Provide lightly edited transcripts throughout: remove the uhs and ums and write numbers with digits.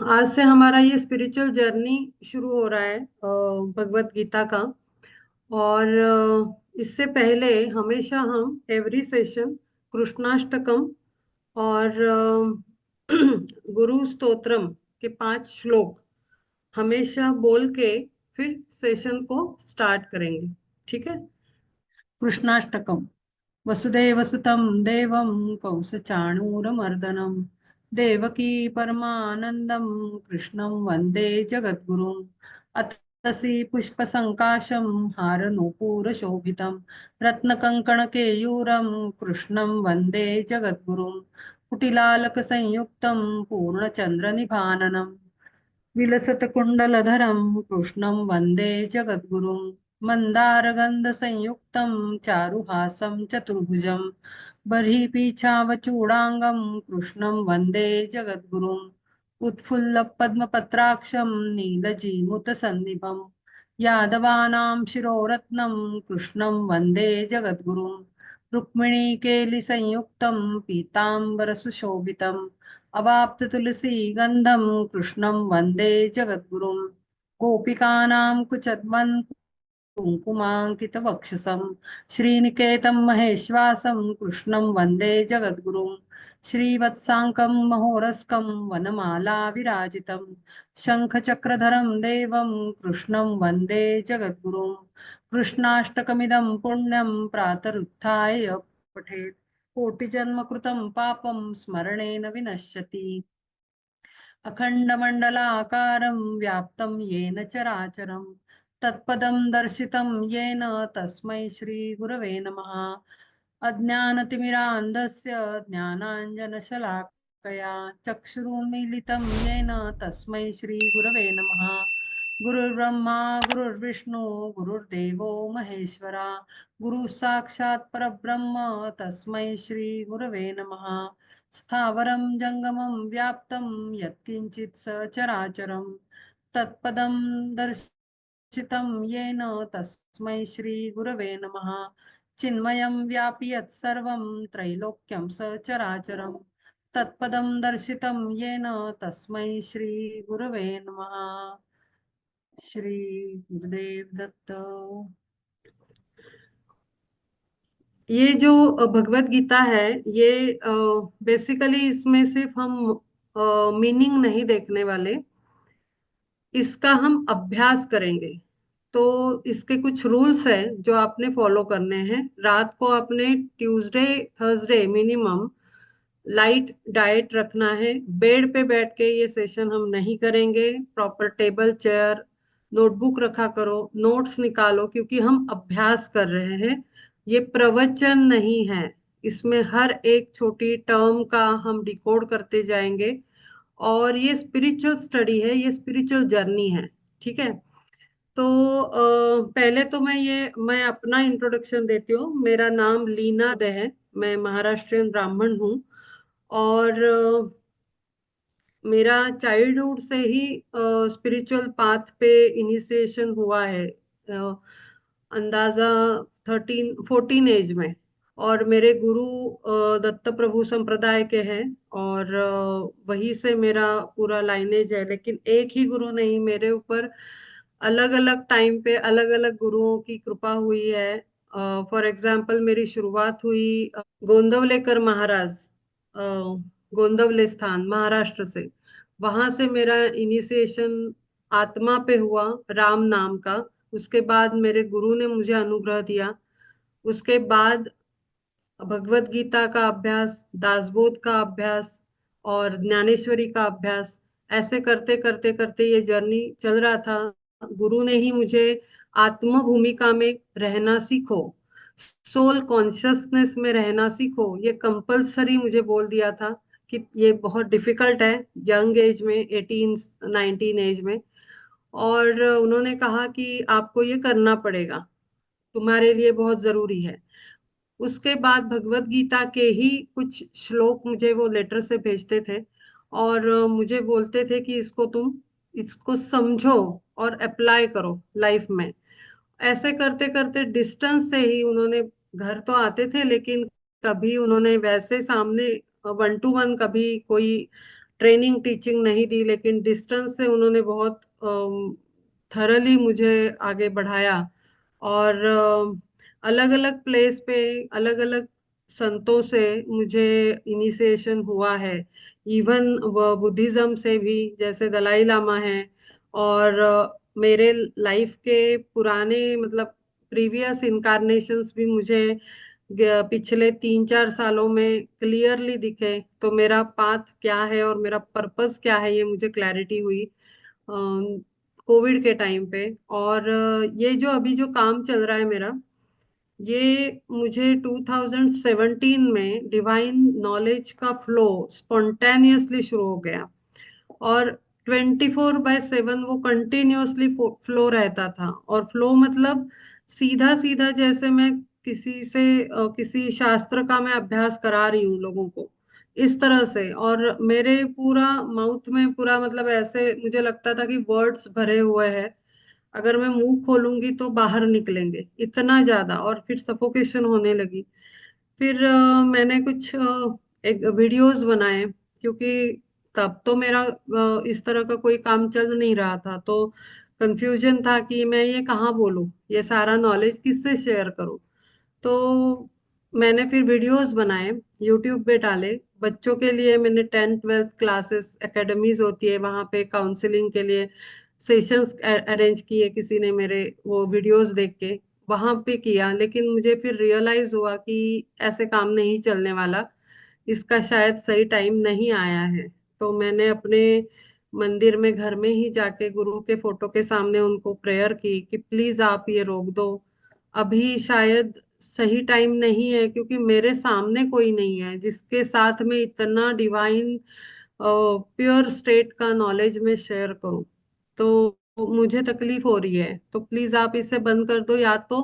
आज से हमारा ये स्पिरिचुअल जर्नी शुरू हो रहा है भगवत गीता का। और इससे पहले हमेशा हम एवरी सेशन कृष्णाष्टकम और गुरु स्तोत्रम के 5 श्लोक हमेशा बोल के फिर सेशन को स्टार्ट करेंगे। ठीक है। कृष्णाष्टकम। वसुदेवसुतं देवं कंसचाणूरमर्दनं देवकी परमानन्दं कृष्णं वन्दे जगद्गुरुम्। अतसि पुष्पसङ्काशं हारनूपुरशोभितं रत्नकङ्कणकेयूरं कृष्णं वन्दे जगद्गुरुम्। कुटिलालकसंयुक्तं पूर्णचन्द्रनिभाननं विलसत्कुण्डलधरं कृष्णं वन्दे जगद्गुरुं। मन्दारगन्धसंयुक्तं चारुहासं चतुर्भुजं बर्हिपीछावचूडाङ्गं कृष्णं वन्दे जगद्गुरुम्। उत्फुल्लपद्मपत्राक्षं नीलजीमुतसन्निभं यादवानां शिरोरत्नं कृष्णं वन्दे जगद्गुरुम्। रुक्मिणीकेलिसंयुक्तं पीताम्बरसुशोभितम् अवाप्ततुलसीगन्धं कृष्णं वन्दे जगद्गुरुं। गोपिकानां कुचद्वन् कुङ्कुमाङ्कितवक्षसं श्रीनिकेतं महेश्वासं कृष्णं वन्दे जगद्गुरुं। श्रीवत्साङ्कं महोरस्कं वनमाला विराजितं शङ्खचक्रधरं देवं कृष्णं वन्दे जगद्गुरुं। कृष्णाष्टकमिदं पुण्यं प्रातरुत्थाय पठेत् कोटिजन्मकृतं पापं स्मरणेन विनश्यति। अखण्डमण्डलाकारं व्याप्तं येन चराचरं तत्पदं दर्शितं येन तस्मै श्रीगुरवे नमः। अज्ञानतिमिरान्धस्य ज्ञानाञ्जनशलाकया चक्षुरुन्मीलितं येन तस्मै श्रीगुरवे नमः। गुरुर्ब्रह्मा गुरुर्विष्णु गुरुर्देवो महेश्वरा गुरुः साक्षात् परब्रह्म तस्मै श्रीगुरवे नमः। स्थावरं जङ्गमं व्याप्तं यत्किञ्चित् सचराचरं तत्पदं दर्शितं येन तस्मै श्रीगुरवे नमः। चिन्मयं व्यापि यत्सर्वं त्रैलोक्यं सचराचरं तत्पदं दर्शितं येन तस्मै श्रीगुरवे नमः। श्री गुरुदेव दत्त। ये जो भगवत गीता है, ये बेसिकली इसमें सिर्फ हम मीनिंग नहीं देखने वाले, इसका हम अभ्यास करेंगे। तो इसके कुछ रूल्स है जो आपने फॉलो करने हैं। रात को आपने Tuesday Thursday minimum light diet रखना है। बेड पे बैठ के ये सेशन हम नहीं करेंगे। प्रॉपर टेबल चेयर, नोटबुक रखा करो, नोट्स निकालो, क्योंकि हम अभ्यास कर रहे हैं। ये प्रवचन नहीं है। इसमें हर एक छोटी टर्म का हम डिकोड करते जाएंगे। और ये स्पिरिचुअल स्टडी है, ये स्पिरिचुअल जर्नी है। ठीक है। तो पहले तो मैं अपना इंट्रोडक्शन देती हूँ। मेरा नाम लीना दे है। मैं महाराष्ट्रियन ब्राह्मण हूँ। और मेरा चाइल्डहुड से ही स्पिरिचुअल पाथ पे इनिशिएशन हुआ है। अंदाजा 13-14 एज में। और मेरे गुरु दत्त प्रभु संप्रदाय के हैं। और वहीं से मेरा पूरा लाइनेज है। लेकिन एक ही गुरु नहीं, मेरे ऊपर अलग अलग टाइम पे अलग अलग गुरुओं की कृपा हुई है। फॉर एग्जाम्पल मेरी शुरुआत हुई गोंदवलेकर महाराज, अ, गोंदवले स्थान महाराष्ट्र से। वहां से मेरा इनिशिएशन आत्मा पे हुआ, राम नाम का। उसके बाद मेरे गुरु ने मुझे अनुग्रह दिया। उसके बाद भगवत गीता का अभ्यास, दासबोध का अभ्यास और ज्ञानेश्वरी का अभ्यास। ऐसे करते करते करते ये जर्नी चल रहा था। गुरु ने ही मुझे आत्म भूमिका में रहना सीखो, सोल कॉन्शियसनेस में रहना सीखो, ये कंपलसरी मुझे बोल दिया था कि ये बहुत डिफिकल्ट है यंग एज में, 18-19 एज में। और उन्होंने कहा कि आपको ये करना पड़ेगा, तुम्हारे लिए बहुत जरूरी है। उसके बाद भगवत गीता के ही कुछ श्लोक मुझे वो लेटर से भेजते थे। और मुझे बोलते थे कि इसको समझो और अप्लाई करो लाइफ में। ऐसे करते करते डिस्टेंस से ही उन्होंने, घर तो आते थे लेकिन कभी उन्होंने वैसे सामने 1-to-1 कभी कोई ट्रेनिंग टीचिंग नहीं दी, लेकिन डिस्टेंस से उन्होंने बहुत थरली मुझे आगे बढ़ाया। और अलग अलग प्लेस पे अलग अलग संतों से मुझे इनिशिएशन हुआ है। इवन बुद्धिज्म से भी, जैसे दलाई लामा है। और मेरे लाइफ के पुराने मतलब प्रीवियस इनकारनेशंस भी मुझे पिछले 3-4 सालों में क्लियरली दिखे। तो मेरा पाथ क्या है और मेरा पर्पस क्या है, ये मुझे क्लैरिटी हुई कोविड के टाइम पे। और ये जो अभी जो काम चल रहा है मेरा, ये मुझे 2017 में डिवाइन नॉलेज का फ्लो स्पॉन्टेनियसली शुरू हो गया। और 24/7 वो कंटिन्यूअसली फ्लो रहता था। और फ्लो मतलब सीधा सीधा, जैसे मैं किसी से किसी शास्त्र का मैं अभ्यास करा रही हूँ लोगों को, इस तरह से। और मेरे पूरा माउथ में पूरा मतलब ऐसे मुझे लगता था कि वर्ड्स भरे हुए हैं, अगर मैं मुंह खोलूंगी तो बाहर निकलेंगे, इतना ज्यादा। और फिर सफोकेशन होने लगी। फिर मैंने कुछ एक वीडियोस बनाए, क्योंकि तब तो मेरा इस तरह का कोई काम चल नहीं रहा था। तो कंफ्यूजन था कि मैं ये कहाँ बोलूँ, ये सारा नॉलेज किससे शेयर करूँ। तो मैंने फिर वीडियोस बनाए, यूट्यूब पे डाले। बच्चों के लिए मैंने 10th 12th क्लासेस एकेडमीज होती है, वहाँ पे काउंसलिंग के लिए सेशंस अरेंज किए किसी ने मेरे वो वीडियोस देख के, वहाँ पे किया। लेकिन मुझे फिर रियलाइज हुआ कि ऐसे काम नहीं चलने वाला, इसका शायद सही टाइम नहीं आया है। तो मैंने अपने मंदिर में घर में ही जाके गुरु के फोटो के सामने उनको प्रेयर की कि प्लीज आप ये रोक दो, अभी शायद सही टाइम नहीं है, क्योंकि मेरे सामने कोई नहीं है जिसके साथ में इतना डिवाइन प्योर स्टेट का नॉलेज में शेयर करूं। तो मुझे तकलीफ हो रही है, तो प्लीज आप इसे बंद कर दो, या तो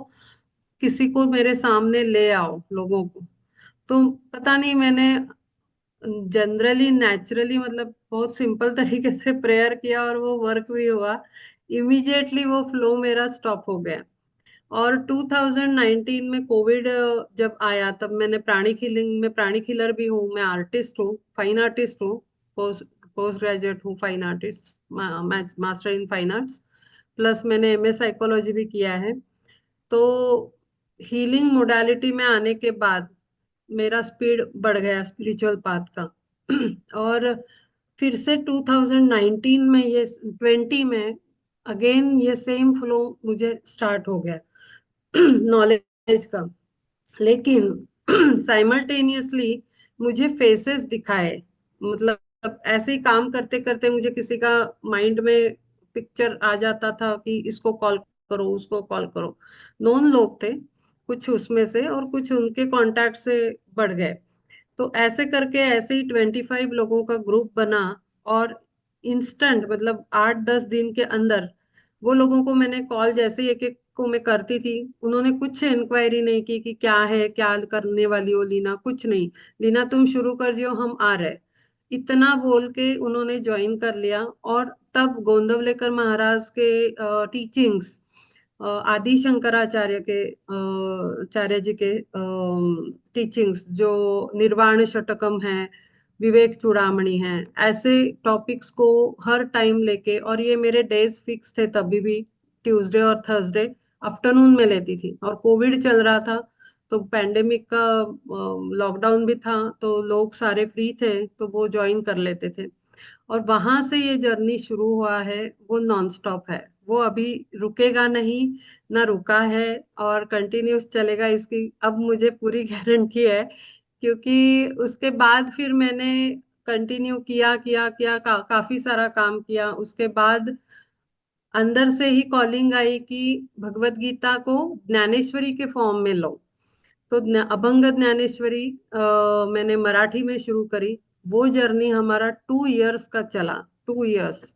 किसी को मेरे सामने ले आओ लोगों को। तो पता नहीं, मैंने जनरली नेचुरली मतलब बहुत सिंपल तरीके से प्रेयर किया और वो वर्क भी हुआ। इमीडिएटली वो फ्लो मेरा स्टॉप हो गया। और 2019 में कोविड जब आया, तब मैंने प्राणिक हीलिंग में, प्राणिक हीलर भी हूँ मैं, आर्टिस्ट हूँ, फाइन आर्टिस्ट हूँ, पोस्ट पोस्ट ग्रेजुएट हूँ, fine artist, master in fine arts. Plus मैंने एमए साइकोलॉजी भी किया है। तो हीलिंग मोडालिटी में आने के बाद मेरा स्पीड बढ़ गया स्पिरिचुअल पाथ का। और फिर से 2019 में, ये 20 में अगेन ये सेम फ्लो मुझे स्टार्ट हो गया नॉलेज का। लेकिन साइमल्टेनियसली मुझे फेसेस दिखाए, मतलब ऐसे ही काम करते करते मुझे किसी का माइंड में पिक्चर आ जाता था कि इसको कॉल करो, उसको कॉल करो। नोन लोग थे कुछ उसमें से, और कुछ उनके कांटेक्ट से बढ़ गए। तो ऐसे करके ऐसे ही 25 लोगों का ग्रुप बना। और इंस्टेंट मतलब 8-10 दिन के अंदर वो लोगों को मैंने कॉल, जैसे ही एक एक को मैं करती थी, उन्होंने कुछ इंक्वायरी नहीं की कि क्या है, क्या करने वाली हो लीना, कुछ नहीं। लीना तुम शुरू कर रही हो, हम आ रहे, इतना बोल के उन्होंने ज्वाइन कर लिया। और तब गोंदवलेकर महाराज के टीचिंग्स, आदि शंकराचार्य के आचार्य जी के टीचिंग्स, जो निर्वाण षटकम है, विवेक चूड़ामणि है, ऐसे टॉपिक्स को हर टाइम लेके। और ये मेरे डेज फिक्स थे तभी भी, ट्यूसडे और थर्सडे आफ्टरनून में लेती थी। और कोविड चल रहा था, तो पैंडेमिक का लॉकडाउन भी था, तो लोग सारे फ्री थे, तो वो ज्वाइन कर लेते थे। और वहां से ये जर्नी शुरू हुआ है, वो नॉन स्टॉप है, वो अभी रुकेगा नहीं, ना रुका है, और कंटिन्यूस चलेगा, इसकी अब मुझे पूरी गारंटी है। क्योंकि उसके बाद फिर मैंने कंटिन्यू किया किया किया काफी सारा काम किया। उसके बाद अंदर से ही कॉलिंग आई कि भगवत गीता को ज्ञानेश्वरी के फॉर्म में लो। तो अभंग ज्ञानेश्वरी मैंने मराठी में शुरू करी। वो जर्नी हमारा 2 इयर्स का चला, 2 इयर्स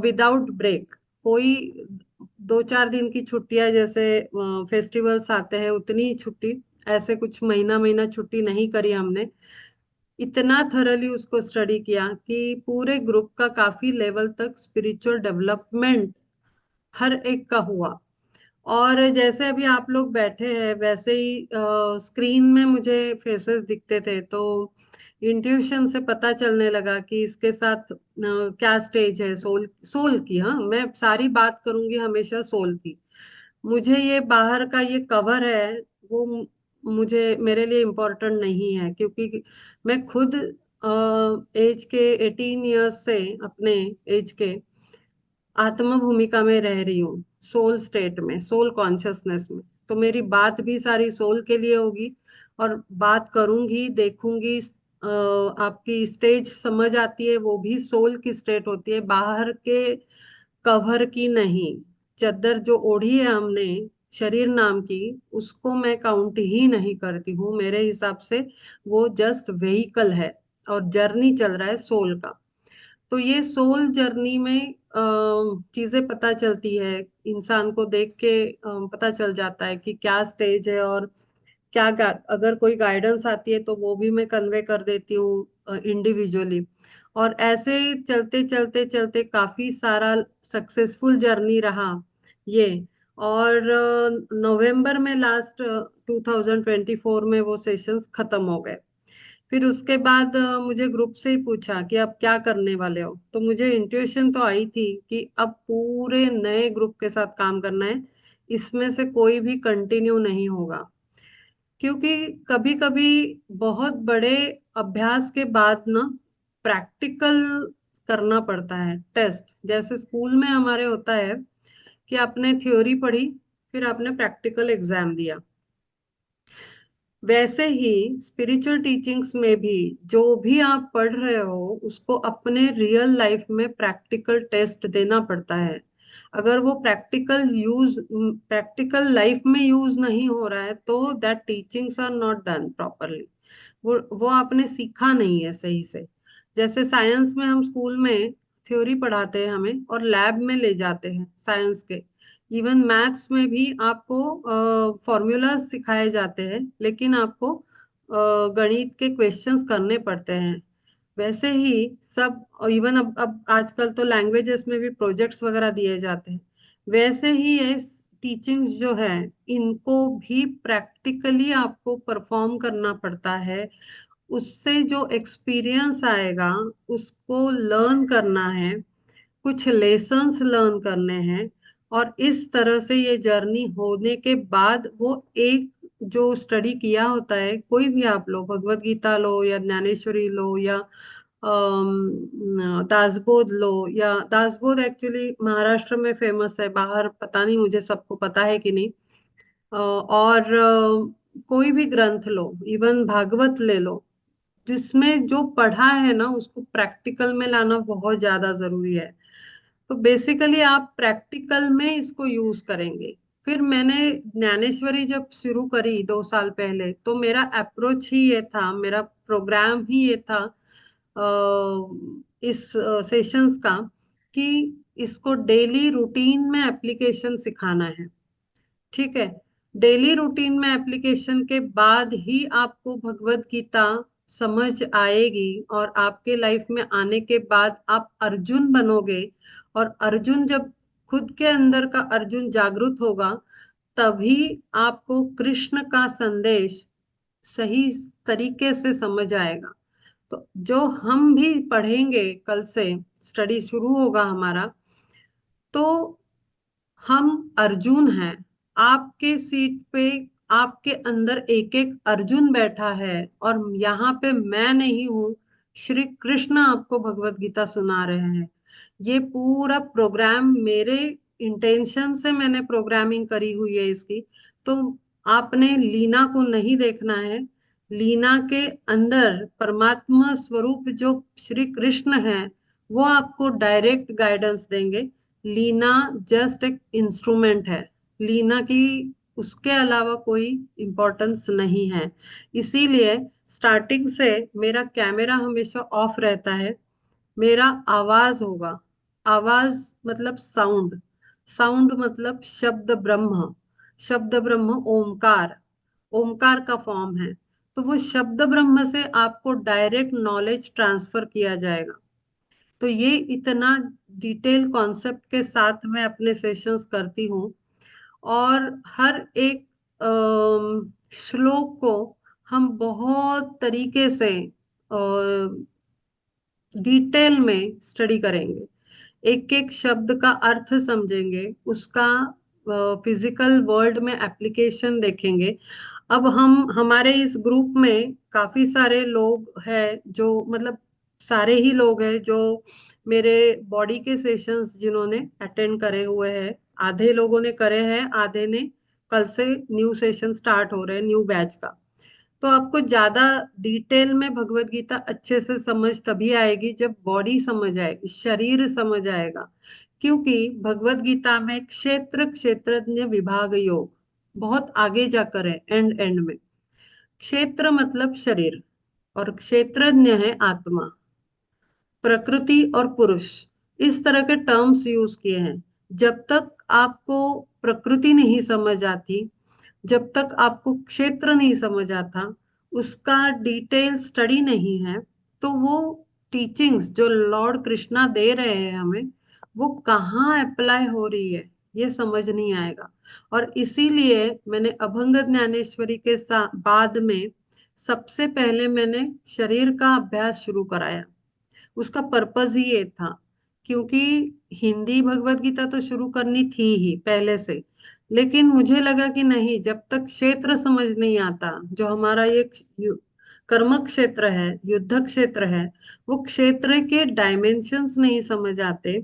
विदाउट ब्रेक। कोई 2-4 दिन की छुट्टियां, जैसे फेस्टिवल्स आते हैं उतनी ही छुट्टी, ऐसे कुछ महीना महीना छुट्टी नहीं करी हमने। इतना थरली उसको स्टडी किया कि पूरे ग्रुप का काफी लेवल तक स्पिरिचुअल डेवलपमेंट हर एक का हुआ। और जैसे अभी आप लोग बैठे हैं, वैसे ही स्क्रीन में मुझे फेसेस दिखते थे। तो इंट्यूशन से पता चलने लगा कि इसके साथ क्या स्टेज है सोल सोल की। हाँ, मैं सारी बात करूंगी हमेशा सोल की। मुझे ये बाहर का ये कवर है वो मुझे मेरे लिए इम्पोर्टेंट नहीं है, क्योंकि मैं खुद एज के 18 इयर्स से अपने एज के आत्म भूमिका में रह रही हूँ, सोल स्टेट में, सोल कॉन्शियसनेस में। तो मेरी बात भी सारी सोल के लिए होगी, और बात करूंगी, देखूंगी, आपकी स्टेज समझ आती है वो भी सोल की स्टेट होती है, बाहर के कवर की नहीं। चद्दर जो ओढ़ी है हमने शरीर नाम की, उसको मैं काउंट ही नहीं करती हूँ। मेरे हिसाब से वो जस्ट वेहीकल है, और जर्नी चल रहा है सोल का। तो ये सोल जर्नी में चीजें पता चलती है, इंसान को देख के पता चल जाता है कि क्या स्टेज है, और क्या अगर कोई गाइडेंस आती है तो वो भी मैं कन्वे कर देती हूँ इंडिविजुअली। और ऐसे चलते चलते चलते काफी सारा सक्सेसफुल जर्नी रहा ये। और नवंबर में लास्ट 2024 में वो सेशंस खत्म हो गए। फिर उसके बाद मुझे ग्रुप से ही पूछा कि अब क्या करने वाले हो, तो मुझे इंट्यूशन तो आई थी कि अब पूरे नए ग्रुप के साथ काम करना है, इसमें से कोई भी कंटिन्यू नहीं होगा। क्योंकि कभी कभी बहुत बड़े अभ्यास के बाद ना प्रैक्टिकल करना पड़ता है, टेस्ट। जैसे स्कूल में हमारे होता है कि आपने थ्योरी पढ़ी, फिर आपने प्रैक्टिकल एग्जाम दिया, वैसे ही स्पिरिचुअल टीचिंग्स में भी जो भी आप पढ़ रहे हो उसको अपने रियल लाइफ में प्रैक्टिकल टेस्ट देना पड़ता है। अगर वो प्रैक्टिकल लाइफ में यूज नहीं हो रहा है तो that teachings are not done properly. वो आपने सीखा नहीं है सही से। जैसे साइंस में हम स्कूल में थ्योरी पढ़ाते हैं हमें, और लैब में ले जाते हैं साइंस के। इवन मैथ्स में भी आपको फॉर्मूलाज सिखाए जाते हैं, लेकिन आपको गणित के क्वेश्चंस करने पड़ते हैं। वैसे ही सब, इवन अब आजकल तो लैंग्वेजेस में भी प्रोजेक्ट्स वगैरह दिए जाते हैं। वैसे ही ये टीचिंग्स जो है, इनको भी प्रैक्टिकली आपको परफॉर्म करना पड़ता है। उससे जो एक्सपीरियंस आएगा उसको लर्न करना है, कुछ लेसन्स लर्न करने हैं। और इस तरह से ये जर्नी होने के बाद वो एक जो स्टडी किया होता है, कोई भी आप लो, भगवत गीता लो या ज्ञानेश्वरी लो या दासबोध लो। या दासबोध एक्चुअली महाराष्ट्र में फेमस है, बाहर पता नहीं मुझे सबको पता है कि नहीं। और कोई भी ग्रंथ लो, इवन भागवत ले लो, जिसमें जो पढ़ा है ना उसको प्रैक्टिकल में लाना बहुत ज्यादा जरूरी है। तो बेसिकली आप प्रैक्टिकल में इसको यूज करेंगे। फिर मैंने ज्ञानेश्वरी जब शुरू करी 2 साल पहले, तो मेरा अप्रोच ही ये था, मेरा प्रोग्राम ही ये था इस सेशंस का, कि इसको डेली रूटीन में एप्लीकेशन सिखाना है। ठीक है। डेली रूटीन में एप्लीकेशन के बाद ही आपको भगवत गीता समझ आएगी, और आपके लाइफ में आने के बाद आप अर्जुन बनोगे। और अर्जुन जब खुद के अंदर का अर्जुन जागृत होगा, तभी आपको कृष्ण का संदेश सही तरीके से समझ आएगा। तो जो हम भी पढ़ेंगे, कल से स्टडी शुरू होगा हमारा, तो हम अर्जुन हैं। आपके सीट पे, आपके अंदर एक एक अर्जुन बैठा है, और यहाँ पे मैं नहीं हूँ, श्री कृष्ण आपको भगवत गीता सुना रहे हैं। ये पूरा प्रोग्राम मेरे इंटेंशन से मैंने प्रोग्रामिंग करी हुई है इसकी। तो आपने लीना को नहीं देखना है। लीना के अंदर परमात्मा स्वरूप जो श्री कृष्ण है, वो आपको डायरेक्ट गाइडेंस देंगे। लीना जस्ट एक इंस्ट्रूमेंट है। लीना की उसके अलावा कोई इम्पोर्टेंस नहीं है। इसीलिए स्टार्टिंग से मेरा कैमरा हमेशा ऑफ रहता है। मेरा आवाज होगा। आवाज मतलब साउंड। साउंड मतलब शब्द ब्रह्म। शब्द ब्रह्म ओमकार। ओमकार का फॉर्म है। तो वो शब्द ब्रह्म से आपको डायरेक्ट नॉलेज ट्रांसफर किया जाएगा। तो ये इतना डिटेल कॉन्सेप्ट के साथ मैं अपने सेशंस करती हूँ। और हर एक श्लोक को हम बहुत तरीके से डिटेल में स्टडी करेंगे, एक एक शब्द का अर्थ समझेंगे, उसका फिजिकल वर्ल्ड में एप्लीकेशन देखेंगे। अब हम हमारे इस ग्रुप में काफी सारे लोग हैं जो मतलब सारे ही लोग हैं जो मेरे बॉडी के सेशंस जिन्होंने अटेंड करे हुए हैं। आधे लोगों ने करे हैं, आधे ने कल से न्यू सेशन स्टार्ट हो रहे हैं न्यू बैच का। तो आपको ज्यादा डिटेल में भगवत गीता अच्छे से समझ तभी आएगी जब बॉडी समझ आएगी, शरीर समझ आएगा। क्योंकि भगवत गीता में क्षेत्र क्षेत्रज्ञ विभाग योग बहुत आगे जाकर है, एंड एंड में। क्षेत्र मतलब शरीर, और क्षेत्रज्ञ है आत्मा, प्रकृति और पुरुष, इस तरह के टर्म्स यूज किए हैं। जब तक आपको प्रकृति नहीं समझ आती, जब तक आपको क्षेत्र नहीं समझ आता, उसका डिटेल स्टडी नहीं है, तो वो टीचिंग्स जो लॉर्ड कृष्णा दे रहे हैं हमें, वो कहाँ अप्लाई हो रही है ये समझ नहीं आएगा। और इसीलिए मैंने अभंग ज्ञानेश्वरी के बाद में सबसे पहले मैंने शरीर का अभ्यास शुरू कराया। उसका पर्पस ही ये था, क्योंकि हिंदी भगवत गीता तो शुरू करनी थी ही पहले से, लेकिन मुझे लगा कि नहीं, जब तक क्षेत्र समझ नहीं आता, जो हमारा ये कर्म क्षेत्र है, युद्ध क्षेत्र है, वो क्षेत्र के डायमेंशंस नहीं समझ आते,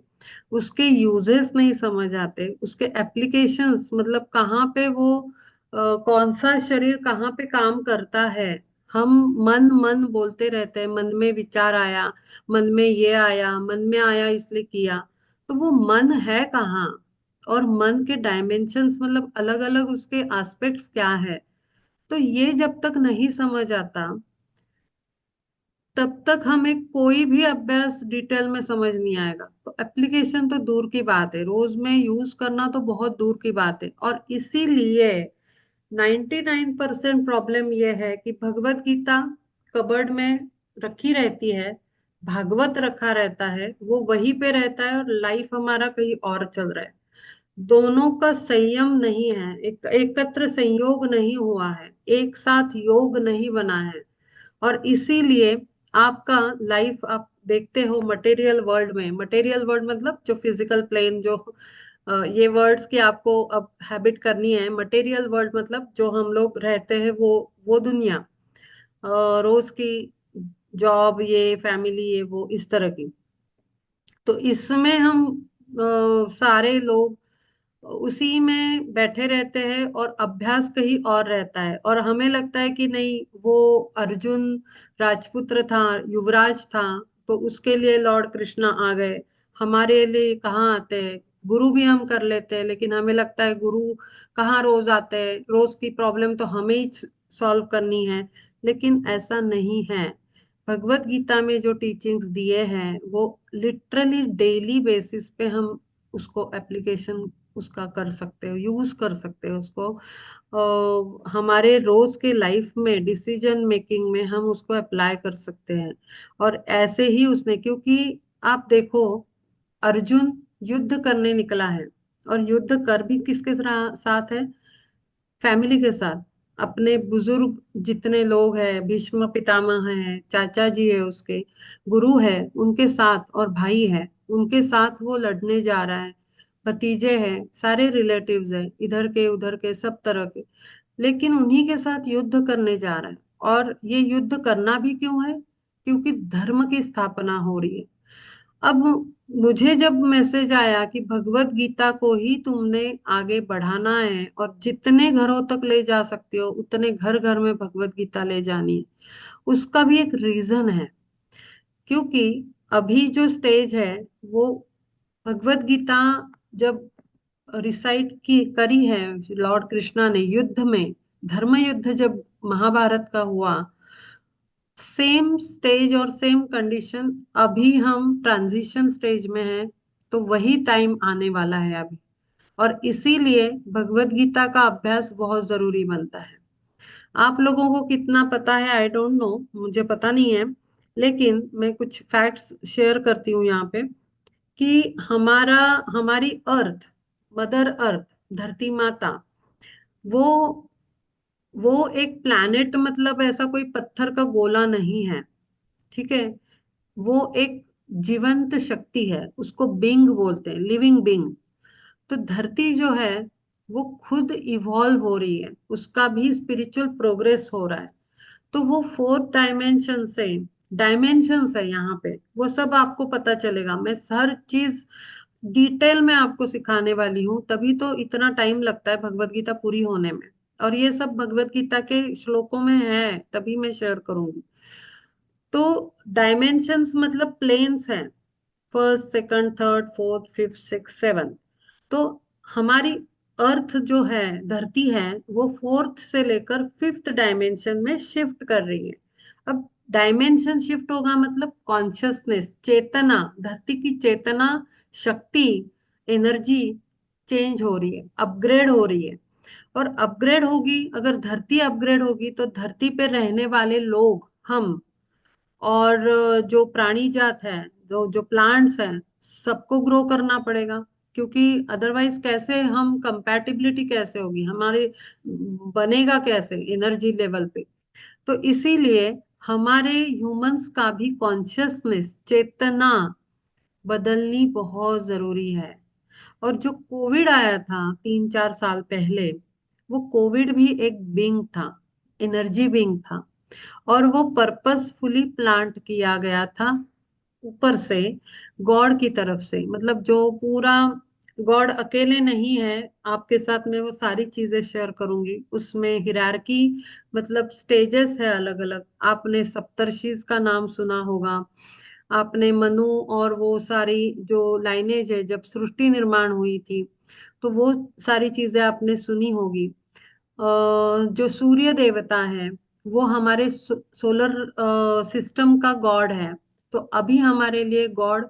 उसके यूजेस नहीं समझ आते, उसके एप्लीकेशंस मतलब कहाँ पे वो कौन सा शरीर कहाँ पे काम करता है। हम मन मन बोलते रहते हैं, मन में विचार आया, मन में ये आया, मन में आया इसलिए किया, तो वो मन है कहाँ, और मन के डायमेंशंस मतलब अलग अलग उसके एस्पेक्ट्स क्या है। तो ये जब तक नहीं समझ आता, तब तक हमें कोई भी अभ्यास डिटेल में समझ नहीं आएगा। तो एप्लीकेशन तो दूर की बात है, रोज में यूज करना तो बहुत दूर की बात है। और इसीलिए 99% प्रॉब्लम यह है कि भगवत गीता कबर्ड में रखी रहती है, भागवत रखा रहता है, वो वहीं पे रहता है, और लाइफ हमारा कहीं और चल रहा है। दोनों का संयम नहीं है, एक एकत्र संयोग नहीं हुआ है, एक साथ योग नहीं बना है। और इसीलिए आपका लाइफ आप देखते हो मटेरियल वर्ल्ड में, मटेरियल वर्ल्ड मतलब जो फिजिकल प्लेन, जो ये वर्ड्स की आपको अब हैबिट करनी है। मटेरियल वर्ल्ड मतलब जो हम लोग रहते हैं, वो दुनिया, रोज की जॉब, ये फैमिली, ये वो इस तरह की। तो इसमें हम सारे लोग उसी में बैठे रहते हैं, और अभ्यास कहीं और रहता है, और हमें लगता है कि नहीं, वो अर्जुन राजपुत्र था, युवराज था, तो उसके लिए लॉर्ड कृष्णा आ गए, हमारे लिए कहाँ आते हैं। गुरु भी हम कर लेते हैं, लेकिन हमें लगता है गुरु कहाँ रोज आते हैं, रोज की प्रॉब्लम तो हमें ही सॉल्व करनी है। लेकिन ऐसा नहीं है। भगवत गीता में जो टीचिंग्स दिए हैं वो लिटरली डेली बेसिस पे हम उसको एप्लीकेशन उसका कर सकते हो, यूज कर सकते हो उसको, हमारे रोज के लाइफ में डिसीजन मेकिंग में हम उसको अप्लाई कर सकते हैं। और ऐसे ही उसने, क्योंकि आप देखो, अर्जुन युद्ध करने निकला है, और युद्ध कर भी किसके साथ है? फैमिली के साथ, अपने बुजुर्ग जितने लोग हैं, भीष्म पितामह है, चाचा जी है उसके, गुरु है उनके साथ, और भाई है उनके साथ, वो लड़ने जा रहा है, भतीजे हैं, सारे रिलेटिव्स हैं, इधर के उधर के सब तरह के, लेकिन उन्हीं के साथ युद्ध करने जा रहा है। और ये युद्ध करना भी क्यों है? क्योंकि धर्म की स्थापना हो रही है। अब मुझे जब मैसेज आया कि भगवत गीता को ही तुमने आगे बढ़ाना है, और जितने घरों तक ले जा सकते हो उतने घर घर में भगवत गीता ले जानी है, उसका भी एक रीजन है। क्योंकि अभी जो स्टेज है वो भगवत गीता जब रिसाइट की करी है लॉर्ड कृष्णा ने युद्ध में, धर्म युद्ध जब महाभारत का हुआ, सेम स्टेज और सेम कंडीशन, अभी हम ट्रांजिशन स्टेज में हैं। तो वही टाइम आने वाला है अभी, और इसीलिए भगवत गीता का अभ्यास बहुत जरूरी बनता है। आप लोगों को कितना पता है आई डोंट नो, मुझे पता नहीं है, लेकिन मैं कुछ फैक्ट्स शेयर करती हूँ यहाँ पे। कि हमारा हमारी अर्थ, मदर अर्थ, धरती माता, वो वो एक प्लैनेट मतलब ऐसा कोई पत्थर का गोला नहीं है। ठीक है। वो एक जीवंत शक्ति है, उसको बिंग बोलते हैं, लिविंग बिंग। तो धरती जो है वो खुद इवॉल्व हो रही है, उसका भी स्पिरिचुअल प्रोग्रेस हो रहा है। तो वो फोर्थ डायमेंशंस है यहाँ पे, वो सब आपको पता चलेगा। मैं हर चीज डिटेल में आपको सिखाने वाली हूँ, तभी तो इतना टाइम लगता है भगवत गीता पूरी होने में। और ये सब भगवत गीता के श्लोकों में है, तभी मैं शेयर करूंगी। तो डायमेंशंस मतलब प्लेन्स हैं, first, second, third, fourth, fifth, six, seven. तो हमारी अर्थ जो है, धरती है, वो फोर्थ से लेकर फिफ्थ डायमेंशन में शिफ्ट कर रही है। अब डायमेंशन शिफ्ट होगा मतलब कॉन्शियसनेस, चेतना, धरती की चेतना, शक्ति, एनर्जी चेंज हो रही है, अपग्रेड हो रही है। और अपग्रेड होगी, अगर धरती अपग्रेड होगी तो धरती पे रहने वाले लोग, हम, और जो प्राणी जात है, जो जो प्लांट्स हैं, सबको ग्रो करना पड़ेगा। क्योंकि अदरवाइज कैसे हम, कंपैटिबिलिटी कैसे होगी हमारे, बनेगा कैसे एनर्जी लेवल पे। तो इसीलिए हमारे ह्यूमंस का भी कॉन्शियसनेस, चेतना बदलनी बहुत जरूरी है। और जो कोविड आया था 3-4 साल पहले, वो कोविड भी एक बिंग था, एनर्जी बिंग था। और वो पर्पसफुली प्लांट किया गया था ऊपर से, गॉड की तरफ से। मतलब जो पूरा, गॉड अकेले नहीं है, आपके साथ में वो सारी चीजें शेयर करूंगी। उसमें हिरारकी, मतलब स्टेजेस है अलग अलग। आपने सप्तर्षिज का नाम सुना होगा, आपने मनु और वो सारी जो लाइनेज है जब सृष्टि निर्माण हुई थी, तो वो सारी चीजें आपने सुनी होगी। जो सूर्य देवता है, वो हमारे सोलर सिस्टम का गॉड है। तो अभी हमारे लिए गॉड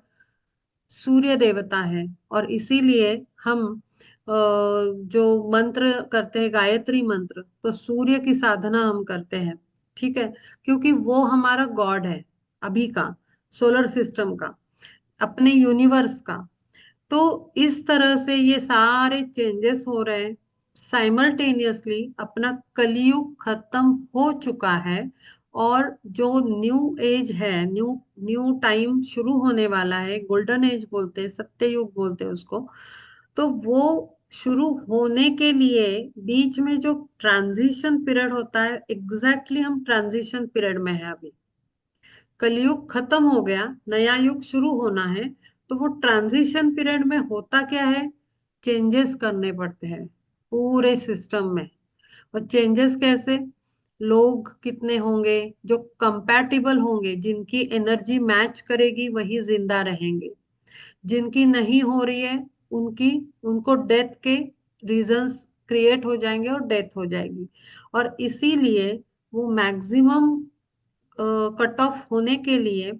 सूर्य देवता है। और इसीलिए हम जो मंत्र करते हैं, गायत्री मंत्र, तो सूर्य की साधना हम करते हैं। ठीक है, क्योंकि वो हमारा गॉड है अभी का, सोलर सिस्टम का, अपने यूनिवर्स का। तो इस तरह से ये सारे चेंजेस हो रहे हैं साइमल्टेनियसली। अपना कलयुग खत्म हो चुका है, और जो न्यू एज है, न्यू न्यू टाइम शुरू होने वाला है, गोल्डन एज बोलते हैं, सत्य युग बोलते हैं उसको। तो वो शुरू होने के लिए बीच में जो ट्रांजिशन पीरियड होता है, एग्जैक्टली हम ट्रांजिशन पीरियड में है अभी। कलयुग खत्म हो गया, नया युग शुरू होना है। तो वो ट्रांजिशन पीरियड में होता क्या है, चेंजेस करने पड़ते हैं पूरे सिस्टम में। और चेंजेस कैसे, लोग कितने होंगे जो कंपैटिबल होंगे, जिनकी एनर्जी मैच करेगी वही जिंदा रहेंगे। जिनकी नहीं हो रही है, उनकी उनको डेथ के रीजंस क्रिएट हो जाएंगे और डेथ हो जाएगी। और इसीलिए वो मैक्सिमम कट ऑफ होने के लिए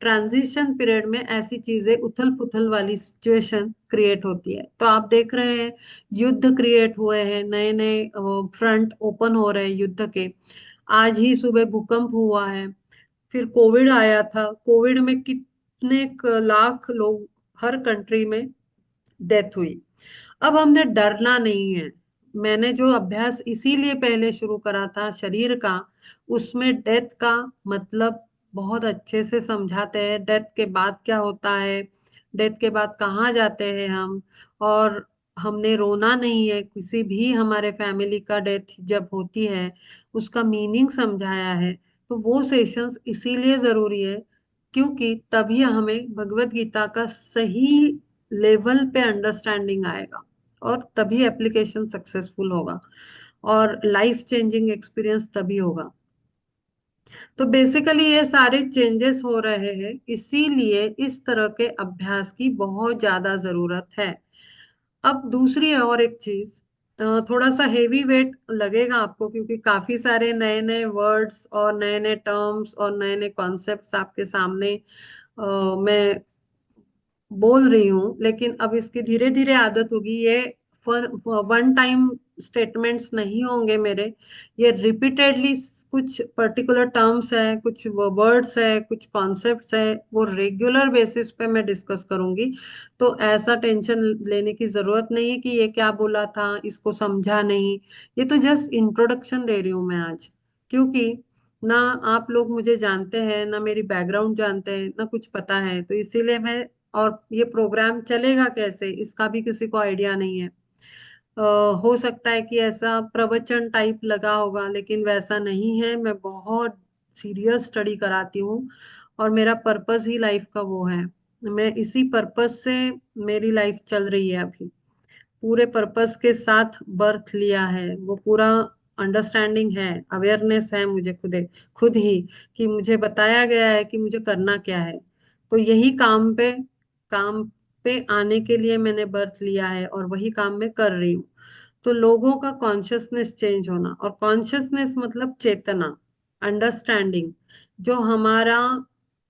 ट्रांजिशन पीरियड में ऐसी चीजें, उथल पुथल वाली सिचुएशन क्रिएट होती है। तो आप देख रहे हैं युद्ध क्रिएट हुए हैं, नए नए फ्रंट ओपन हो रहे हैं युद्ध के। आज ही सुबह भूकंप हुआ है, फिर कोविड आया था, कोविड में कितने लाख लोग हर कंट्री में डेथ हुई। अब हमने डरना नहीं है। मैंने जो अभ्यास इसीलिए पहले शुरू करा था शरीर का, उसमें डेथ का मतलब बहुत अच्छे से समझाते हैं, डेथ के बाद क्या होता है, डेथ के बाद कहाँ जाते हैं हम। और हमने रोना नहीं है, किसी भी हमारे फैमिली का डेथ जब होती है, उसका मीनिंग समझाया है। तो वो सेशंस इसीलिए जरूरी है, क्योंकि तभी हमें भगवत गीता का सही लेवल पे अंडरस्टैंडिंग आएगा, और तभी एप्लीकेशन सक्सेसफुल होगा, और लाइफ चेंजिंग एक्सपीरियंस तभी होगा। तो बेसिकली ये सारे चेंजेस हो रहे हैं, इसीलिए इस तरह के अभ्यास की बहुत ज्यादा जरूरत है। अब दूसरी और एक चीज, थोड़ा सा हेवी वेट लगेगा आपको, क्योंकि काफी सारे नए नए वर्ड्स और नए नए टर्म्स और नए नए कॉन्सेप्ट्स आपके सामने मैं बोल रही हूँ। लेकिन अब इसकी धीरे धीरे आदत होगी। ये वन टाइम स्टेटमेंट्स नहीं होंगे मेरे, ये रिपीटेडली कुछ पर्टिकुलर टर्म्स है, कुछ वर्ड्स है, कुछ कॉन्सेप्ट्स है, वो रेगुलर बेसिस पे मैं डिस्कस करूंगी। तो ऐसा टेंशन लेने की जरूरत नहीं है कि ये क्या बोला था, इसको समझा नहीं। ये तो जस्ट इंट्रोडक्शन दे रही हूँ मैं आज। क्योंकि ना आप लोग मुझे जानते हैं, ना मेरी बैकग्राउंड जानते हैं, ना कुछ पता है, तो इसीलिए मैं, और ये प्रोग्राम चलेगा कैसे इसका भी किसी को आइडिया नहीं है। अ, हो सकता है कि ऐसा प्रवचन टाइप लगा होगा, लेकिन वैसा नहीं है। मैं बहुत सीरियस स्टडी कराती हूँ, और मेरा पर्पस ही लाइफ का वो है। मैं इसी पर्पस से मेरी लाइफ चल रही है अभी, पूरे पर्पस के साथ बर्थ लिया है। वो पूरा अंडरस्टैंडिंग है, अवेयरनेस है मुझे खुद ही, कि मुझे बताया गया है कि मुझे करना क्या है। तो यही काम पे आने के लिए मैंने बर्थ लिया है, और वही काम मैं कर रही हूँ। तो लोगों का कॉन्शियसनेस चेंज होना, और कॉन्शियसनेस मतलब चेतना, अंडरस्टैंडिंग। जो हमारा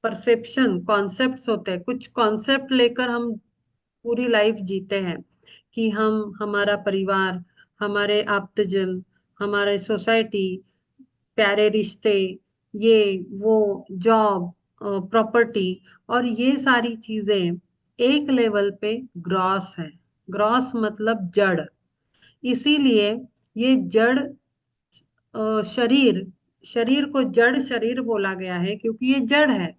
परसेप्शन कॉन्सेप्ट्स होते हैं, कुछ कॉन्सेप्ट लेकर हम पूरी लाइफ जीते हैं, कि हम, हमारा परिवार, हमारे आप्तजन, हमारे सोसाइटी, प्यारे रिश्ते, ये वो, जॉब, प्रॉपर्टी, और ये सारी चीजें एक लेवल पे ग्रॉस है। ग्रॉस मतलब जड़। इसीलिए ये जड़, शरीर, शरीर को जड़ शरीर बोला गया है, क्योंकि ये जड़ है,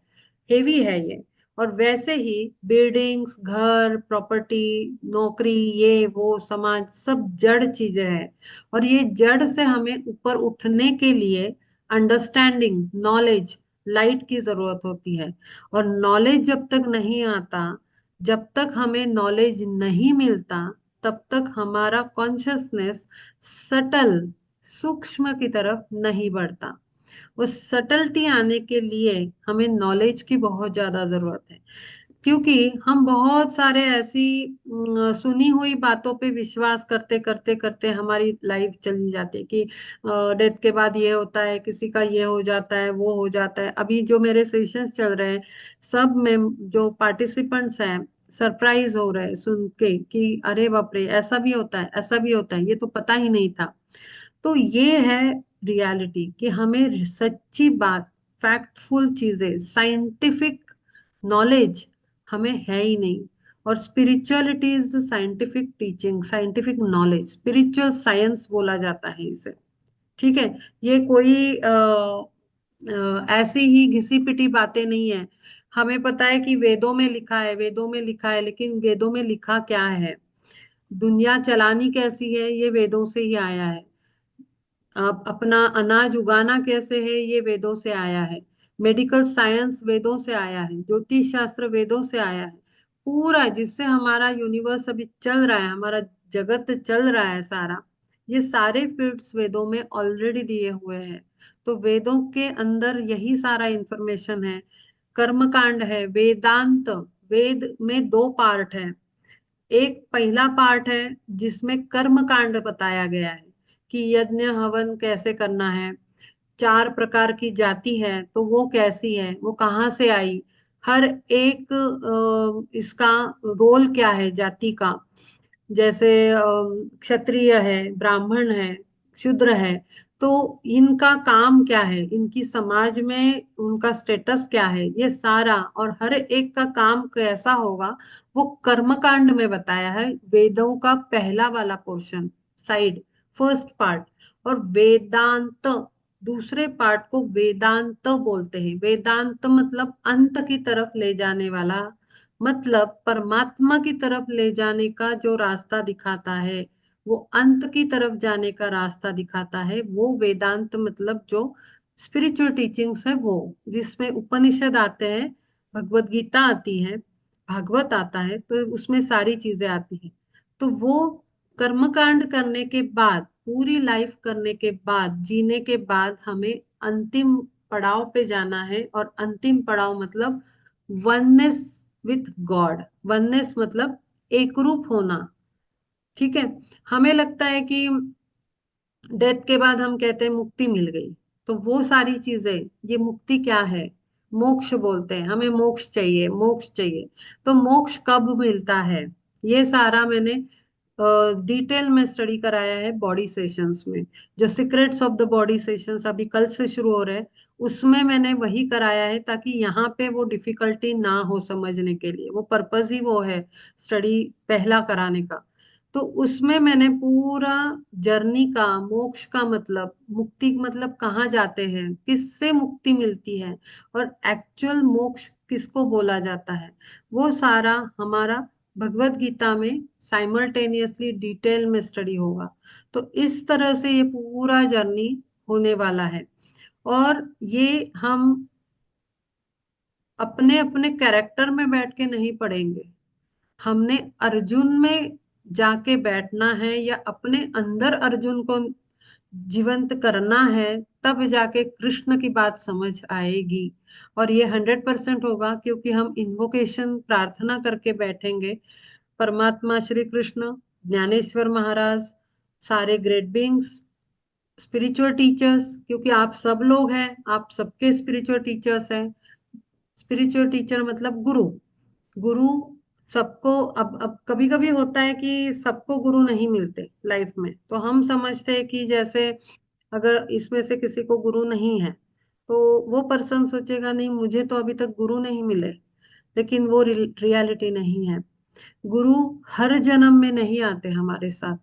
हेवी है ये। और वैसे ही बिल्डिंग्स, घर, प्रॉपर्टी, नौकरी, ये वो, समाज, सब जड़ चीजें हैं। और ये जड़ से हमें ऊपर उठने के लिए अंडरस्टैंडिंग, नॉलेज, लाइट की जरूरत होती है। और नॉलेज जब तक नहीं आता, जब तक हमें नॉलेज नहीं मिलता, तब तक हमारा कॉन्शियसनेस सटल, सूक्ष्म की तरफ नहीं बढ़ता। उस सटलटी आने के लिए हमें नॉलेज की बहुत ज्यादा जरूरत है। क्योंकि हम बहुत सारे ऐसी सुनी हुई बातों पे विश्वास करते करते करते हमारी लाइफ चली जाती है, कि डेथ के बाद ये होता है, किसी का ये हो जाता है, वो हो जाता है। अभी जो मेरे सेशंस चल रहे हैं, सब में जो पार्टिसिपेंट्स हैं, सरप्राइज हो रहे हैं सुन के, कि अरे बाप रे, ऐसा भी होता है, ऐसा भी होता है, ये तो पता ही नहीं था। तो ये है रियलिटी, कि हमें सच्ची बात, फैक्टफुल चीजें, साइंटिफिक नॉलेज हमें है ही नहीं। और spirituality is scientific teaching, scientific knowledge, spiritual science बोला जाता है इसे। ठीक है। ये कोई ऐसी ही घिसी पिटी बातें नहीं है। हमें पता है कि वेदों में लिखा है, वेदों में लिखा है, लेकिन वेदों में लिखा क्या है, दुनिया चलानी कैसी है, ये वेदों से ही आया है। आप अपना अनाज उगाना कैसे है, ये वेदों से आया है। मेडिकल साइंस वेदों से आया है, ज्योतिष शास्त्र वेदों से आया है। पूरा जिससे हमारा यूनिवर्स अभी चल रहा है, हमारा जगत चल रहा है सारा, ये सारे फील्ड्स वेदों में ऑलरेडी दिए हुए हैं। तो वेदों के अंदर यही सारा इंफॉर्मेशन है। कर्मकांड है, वेदांत, वेद में दो पार्ट है। एक पहला पार्ट है जिसमें कर्म कांड बताया गया है, कि यज्ञ हवन कैसे करना है। चार प्रकार की जाति है, तो वो कैसी है, वो कहाँ से आई, हर एक इसका रोल क्या है जाति का। जैसे क्षत्रिय है, ब्राह्मण है, शूद्र है, तो इनका काम क्या है, इनकी समाज में उनका स्टेटस क्या है, ये सारा, और हर एक का काम कैसा होगा, वो कर्मकांड में बताया है। वेदों का पहला वाला पोर्शन, साइड, फर्स्ट पार्ट। और वेदांत, दूसरे पार्ट को वेदांत बोलते हैं। वेदांत मतलब अंत की तरफ ले जाने वाला, मतलब परमात्मा की तरफ ले जाने का जो रास्ता दिखाता है, वो अंत की तरफ जाने का रास्ता दिखाता है, वो वेदांत मतलब जो स्पिरिचुअल टीचिंग्स है वो, जिसमें उपनिषद आते हैं, भगवत गीता आती है, भागवत आता है, तो उसमें सारी चीजें आती हैं। तो वो कर्मकांड करने के बाद, पूरी लाइफ करने के बाद, जीने के बाद, हमें अंतिम पड़ाव पे जाना है। और अंतिम पड़ाव मतलब वननेस विथ गॉड। वननेस मतलब एक रूप होना। ठीक है। हमें लगता है कि डेथ के बाद हम कहते हैं मुक्ति मिल गई, तो वो सारी चीजें, ये मुक्ति क्या है, मोक्ष बोलते हैं, हमें मोक्ष चाहिए, मोक्ष चाहिए। तो मोक्ष कब मिलता है, ये सारा मैंने डिटेल में स्टडी कराया है बॉडी सेशंस में। जो secrets of the body sessions अभी कल से शुरू हो रहे हैं, उसमें मैंने वही कराया है, ताकि यहाँ पे वो डिफिकल्टी ना हो समझने के लिए। वो पर्पस ही वो है स्टडी पहला कराने का। तो उसमें मैंने पूरा जर्नी का, मोक्ष का मतलब, मुक्ति मतलब कहाँ जाते हैं, किससे मुक्ति मिलती है, और एक्चुअल मोक्ष किसको बोला जाता है, वो सारा हमारा भगवत गीता में साइमल्टेनियसली डिटेल में स्टडी होगा। तो इस तरह से ये पूरा जर्नी होने वाला है। और ये हम अपने अपने कैरेक्टर में बैठ के नहीं पढ़ेंगे, हमने अर्जुन में जाके बैठना है, या अपने अंदर अर्जुन को जीवंत करना है, तब जाके कृष्ण की बात समझ आएगी। और ये 100% होगा, क्योंकि हम इन्वोकेशन प्रार्थना करके बैठेंगे। परमात्मा श्री कृष्ण, ज्ञानेश्वर महाराज, सारे ग्रेट बीइंग्स, स्पिरिचुअल टीचर्स, क्योंकि आप सब लोग हैं, आप सबके स्पिरिचुअल टीचर्स हैं। स्पिरिचुअल टीचर मतलब गुरु। गुरु सबको, अब कभी कभी होता है कि सबको गुरु नहीं मिलते लाइफ में, तो हम समझते हैं कि जैसे अगर इसमें से किसी को गुरु नहीं है, तो वो पर्सन सोचेगा नहीं, मुझे तो अभी तक गुरु नहीं मिले। लेकिन वो रियलिटी नहीं है। गुरु हर जन्म में नहीं आते हमारे साथ।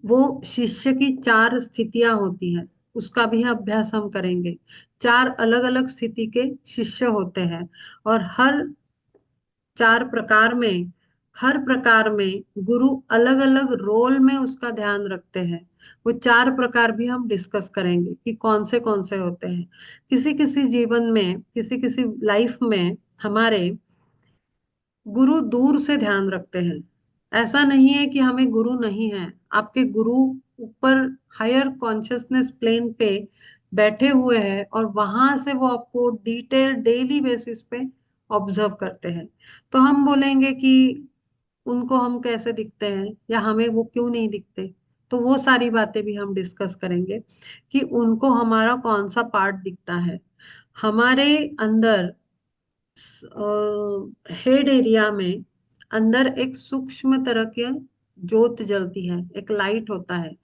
वो शिष्य की 4 स्थितियां होती हैं, उसका भी अभ्यास हम करेंगे। 4 अलग अलग स्थिति के शिष्य होते हैं, और हर 4 प्रकार में, हर प्रकार में गुरु अलग अलग रोल में उसका ध्यान रखते हैं। वो 4 प्रकार भी हम डिस्कस करेंगे कि कौन से होते हैं। किसी किसी जीवन में, किसी किसी लाइफ में हमारे गुरु दूर से ध्यान रखते हैं। ऐसा नहीं है कि हमें गुरु नहीं है। आपके गुरु ऊपर हायर कॉन्शियसनेस प्लेन पे बैठे हुए हैं, और वहां से वो आपको डिटेल डेली बेसिस पे ऑब्जर्व करते हैं। तो हम बोलेंगे कि उनको हम कैसे दिखते हैं, या हमें वो क्यों नहीं दिखते। तो वो सारी बातें भी हम डिस्कस करेंगे कि उनको हमारा कौन सा पार्ट दिखता है। हमारे अंदर हेड एरिया में अंदर एक सूक्ष्म तरह की ज्योत जलती है, एक लाइट होता है।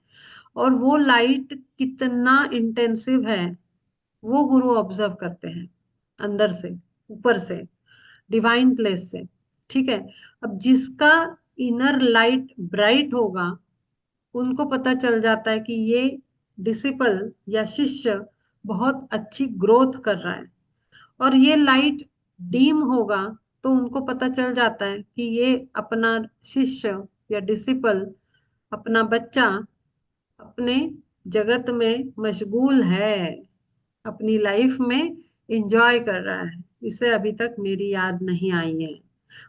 और वो लाइट कितना इंटेंसिव है, वो गुरु ऑब्जर्व करते हैं अंदर से, ऊपर से, डिवाइन प्लेस से। ठीक है। अब जिसका इनर लाइट ब्राइट होगा, उनको पता चल जाता है कि ये डिसिपल या शिष्य बहुत अच्छी ग्रोथ कर रहा है। और ये लाइट डीम होगा, तो उनको पता चल जाता है कि ये अपना शिष्य या डिसिपल, अपना बच्चा अपने जगत में मशगूल है, अपनी लाइफ में एंजॉय कर रहा है, इसे अभी तक मेरी याद नहीं आई है।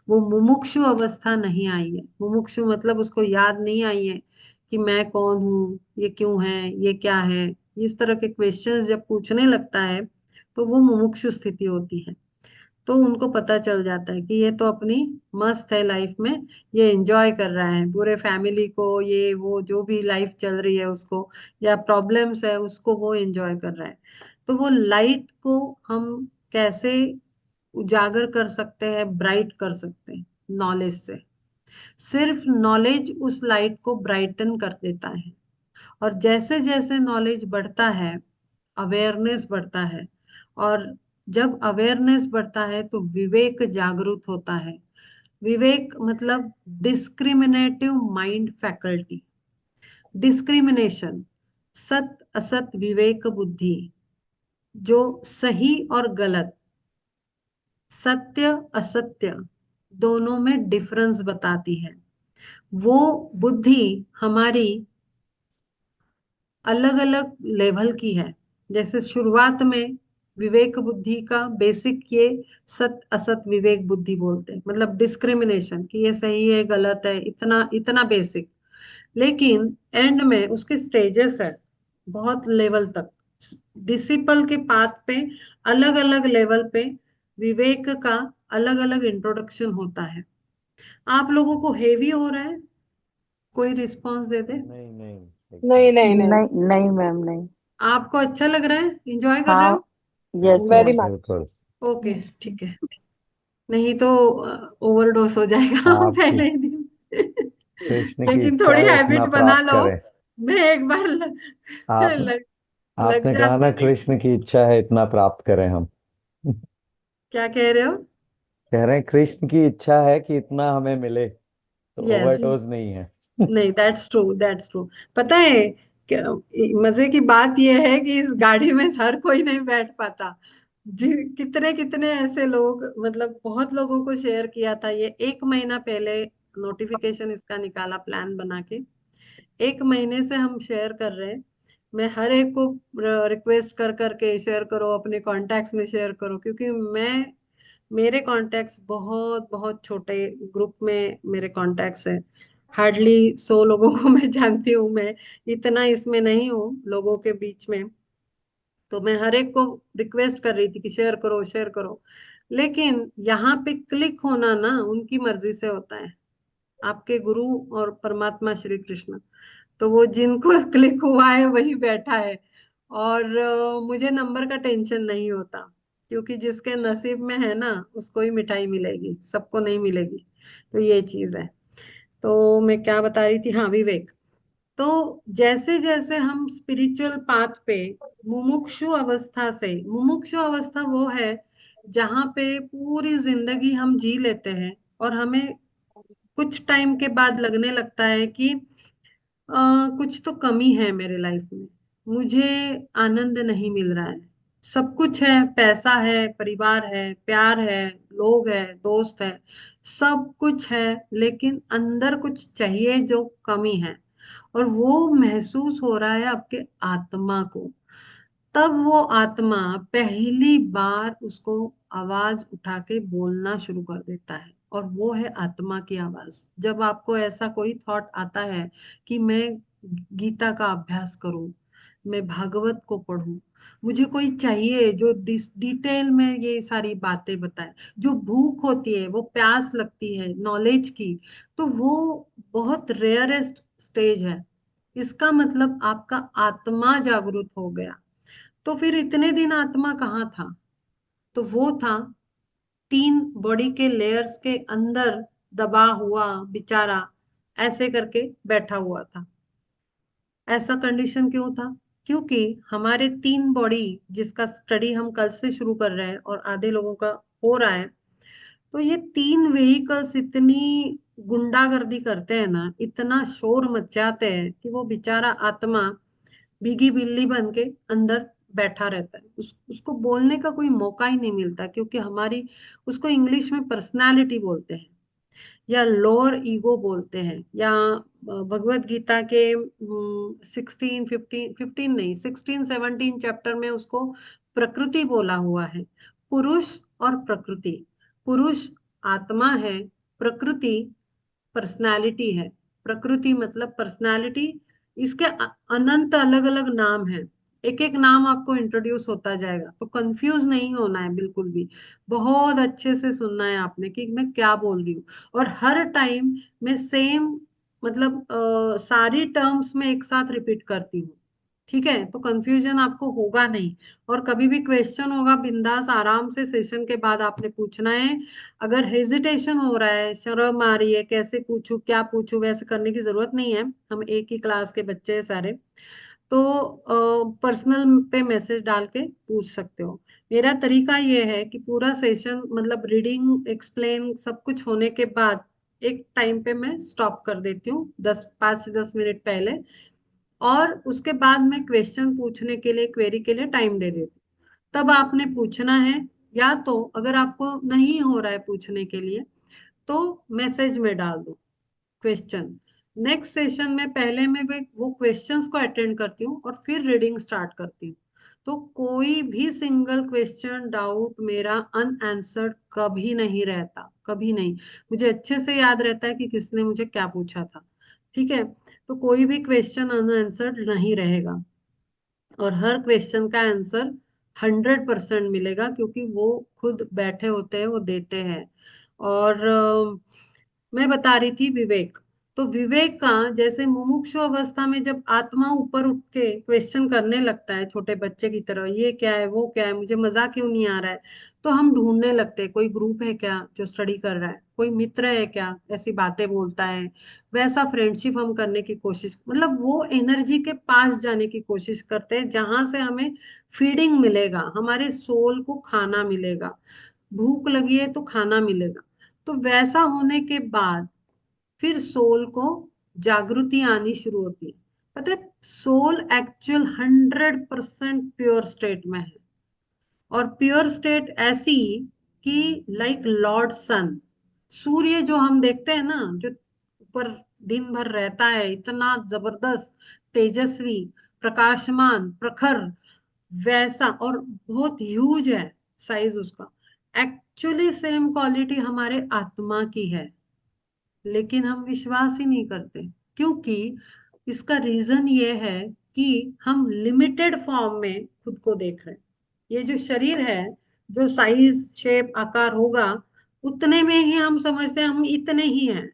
वो मुमुक्षु अवस्था नहीं आई है। मुमुक्षु मतलब उसको याद नहीं आई है कि मैं कौन हूँ, ये क्यों है, ये क्या है। इस तरह के क्वेश्चंस जब पूछने लगता है, तो वो मुमुक्षु स्थिति होती है। तो उनको पता चल जाता है कि ये तो अपनी मस्त है लाइफ में, ये एंजॉय कर रहा है पूरे फैमिली को, ये वो जो भी लाइफ चल रही है उसको, या प्रॉब्लम्स है उसको, वो एंजॉय कर रहा है। तो वो लाइट को हम कैसे उजागर कर सकते हैं, ब्राइट कर सकते हैं? नॉलेज से। सिर्फ नॉलेज उस लाइट को ब्राइटन कर देता है। और जैसे जैसे नॉलेज बढ़ता है, अवेयरनेस बढ़ता है। और जब अवेयरनेस बढ़ता है, तो विवेक जागृत होता है। विवेक मतलब डिस्क्रिमिनेटिव माइंड फैकल्टी। डिस्क्रिमिनेशन, सत असत विवेक बुद्धि, जो सही और गलत, सत्य असत्य दोनों में डिफरेंस बताती है। वो बुद्धि हमारी अलग अलग लेवल की है। जैसे शुरुआत में विवेक बुद्धि का बेसिक ये सत असत विवेक बुद्धि बोलते हैं, मतलब डिस्क्रिमिनेशन कि ये सही है गलत है, इतना इतना बेसिक। लेकिन एंड में उसके स्टेजेस है, बहुत लेवल तक। डिसिपल के पाथ पे अलग अलग लेवल पे विवेक का अलग अलग इंट्रोडक्शन होता है। आप लोगों को हेवी हो रहा है? कोई रिस्पांस दे दे। नहीं नहीं, नहीं एकदम। नहीं नहीं। नहीं नहीं मैम, नहीं। आपको अच्छा लग रहा है, इंजॉय कर रहे हाँ। हो? Yes very ma'am. मच। बिल्कुल। ओके, ठीक है। नहीं तो ओवरडोज हो जाएगा आपकी पहले ही दिन। कृष्ण की लेकिन इच्छा थोड़ी है हैबिट इतना बना प्राप्त लो। करें। मैं एक बार आप लग, लग आपने कहा ना, जाती है। कृष्ण की इच्छा है इतना प्राप्त करें हम। क्या कह रहे हो? कह रहे हैं कृष्ण की इच्छा है कि इतना हमें मिले, तो यस, ओवरडोज नहीं है। नहीं, दैट्स ट्रू, दैट्स ट्रू। पता है क्या, मजे की बात यह है कि इस गाड़ी में हर कोई नहीं बैठ पाता। कितने कितने ऐसे लोग, मतलब बहुत लोगों को शेयर किया था ये 1 महीना पहले, नोटिफिकेशन इसका निकाला प्लान बना के। 1 महीने से हम शेयर कर रहे हैं। मैं हर एक को रिक्वेस्ट कर करके शेयर करो, अपने कॉन्टैक्ट्स में शेयर करो, क्योंकि मेरे कॉन्टैक्ट्स बहुत बहुत छोटे ग्रुप में मेरे कॉन्टैक्ट्स है। हार्डली 100 लोगों को मैं जानती हूँ। मैं इतना इसमें नहीं हूँ लोगों के बीच में। तो मैं हर एक को रिक्वेस्ट कर रही थी कि शेयर करो, शेयर करो। लेकिन यहाँ पे क्लिक होना ना उनकी मर्जी से होता है, आपके गुरु और परमात्मा श्री कृष्ण। तो वो जिनको क्लिक हुआ है वही बैठा है। और मुझे नंबर का टेंशन नहीं होता, क्योंकि जिसके नसीब में है ना उसको ही मिठाई मिलेगी, सबको नहीं मिलेगी। तो ये चीज है। तो मैं क्या बता रही थी, हाँ, विवेक। तो जैसे जैसे हम स्पिरिचुअल पाथ पे, मुमुक्षु अवस्था वो है जहाँ पे पूरी जिंदगी हम जी लेते हैं, और हमें कुछ टाइम के बाद लगने लगता है कि कुछ तो कमी है मेरे लाइफ में। मुझे आनंद नहीं मिल रहा है। सब कुछ है, पैसा है, परिवार है, प्यार है, लोग है, दोस्त है, सब कुछ है, लेकिन अंदर कुछ चाहिए जो कमी है। और वो महसूस हो रहा है आपके आत्मा को। तब वो आत्मा पहली बार उसको आवाज उठा के बोलना शुरू कर देता है, और वो है आत्मा की आवाज। जब आपको ऐसा कोई थॉट आता है कि मैं गीता का अभ्यास करूं, मैं भागवत को पढूं, मुझे कोई चाहिए जो डिटेल में ये सारी बातें बताए, जो भूख होती है, वो प्यास लगती है नॉलेज की, तो वो बहुत रेयरेस्ट स्टेज है। इसका मतलब आपका आत्मा जागरूक हो गया। तो फिर इतने दिन आत्मा कहाँ था? तो वो था 3 बॉडी के लेयर्स के अंदर दबा हुआ बेचारा, ऐसे करके बैठा हुआ था। ऐसा कंडीशन क्यों था? क्योंकि हमारे 3 बॉडी, जिसका स्टडी हम कल से शुरू कर रहे हैं और आधे लोगों का हो रहा है, तो ये 3 व्हीकल्स इतनी गुंडागर्दी करते हैं ना, इतना शोर मचाते हैं कि वो बेचारा आत्मा भीगी बिल्ली बन के अंदर बैठा रहता है। उसको बोलने का कोई मौका ही नहीं मिलता, क्योंकि हमारी, उसको इंग्लिश में पर्सनालिटी बोलते हैं, या लोअर ईगो बोलते हैं, या भगवत गीता के 15 नहीं, 16 17 चैप्टर में उसको प्रकृति बोला हुआ है। पुरुष और प्रकृति। पुरुष आत्मा है, प्रकृति पर्सनालिटी है। प्रकृति मतलब पर्सनालिटी। इसके अनंत अलग अलग नाम है। एक एक नाम आपको इंट्रोड्यूस होता जाएगा, तो कंफ्यूज नहीं होना है बिल्कुल भी। बहुत अच्छे से सुनना है आपने कि मैं क्या बोल रही हूँ। और हर टाइम मैं सेम, मतलब सारी टर्म्स में एक साथ रिपीट करती हूँ। ठीक है, तो कंफ्यूजन आपको होगा नहीं। और कभी भी क्वेश्चन होगा, बिंदास आराम से सेशन के बाद आपने पूछना है। अगर हेजिटेशन हो रहा है, शर्म आ रही है, कैसे पूछूं, क्या पूछूं, वैसे करने की जरूरत नहीं है। हम एक ही क्लास के बच्चे हैं सारे। तो पर्सनल पे मैसेज डाल के पूछ सकते हो। मेरा तरीका ये है कि पूरा सेशन, मतलब रीडिंग एक्सप्लेन सब कुछ होने के बाद, एक टाइम पे मैं स्टॉप कर देती हूँ, 5 से 10 मिनट पहले। और उसके बाद मैं क्वेश्चन पूछने के लिए, क्वेरी के लिए टाइम दे देती हूँ। तब आपने पूछना है, या तो अगर आपको नहीं हो रहा है पूछने के लिए, तो मैसेज में डाल दो क्वेश्चन। नेक्स्ट सेशन में पहले मैं वो क्वेश्चंस को अटेंड करती हूँ और फिर रीडिंग स्टार्ट करती हूँ। तो कोई भी सिंगल क्वेश्चन डाउट मेरा अनआंसर्ड कभी नहीं रहता, कभी नहीं। मुझे अच्छे से याद रहता है कि किसने मुझे क्या पूछा था। ठीक है, तो कोई भी क्वेश्चन अनआंसर्ड नहीं रहेगा। और हर क्वेश्चन का आंसर 100% मिलेगा, क्योंकि वो खुद बैठे होते हैं, वो देते हैं। और मैं बता रही थी विवेक। तो विवेक का, जैसे मुमुक्षु अवस्था में जब आत्मा ऊपर उठ के क्वेश्चन करने लगता है छोटे बच्चे की तरह, ये क्या है, वो क्या है, मुझे मजा क्यों नहीं आ रहा है, तो हम ढूंढने लगते हैं कोई ग्रुप है क्या जो स्टडी कर रहा है, कोई मित्र है क्या ऐसी बातें बोलता है। वैसा फ्रेंडशिप हम करने की कोशिश, मतलब वो एनर्जी के पास जाने की कोशिश करते हैं जहां से हमें फीडिंग मिलेगा, हमारे सोल को खाना मिलेगा। भूख लगी है तो खाना मिलेगा। तो वैसा होने के बाद फिर सोल को जागृति आनी शुरू होती है। पता है, सोल एक्चुअल 100% प्योर स्टेट में है। और प्योर स्टेट ऐसी कि लाइक लॉर्ड सन, सूर्य जो हम देखते हैं ना, जो ऊपर दिन भर रहता है, इतना जबरदस्त, तेजस्वी, प्रकाशमान, प्रखर, वैसा, और बहुत ह्यूज है साइज उसका। एक्चुअली सेम क्वालिटी हमारे आत्मा की है, लेकिन हम विश्वास ही नहीं करते। क्योंकि इसका रीजन ये है कि हम लिमिटेड फॉर्म में खुद को देख रहे हैं। ये जो शरीर है, जो साइज शेप आकार होगा, उतने में ही हम समझते हैं हम इतने ही हैं,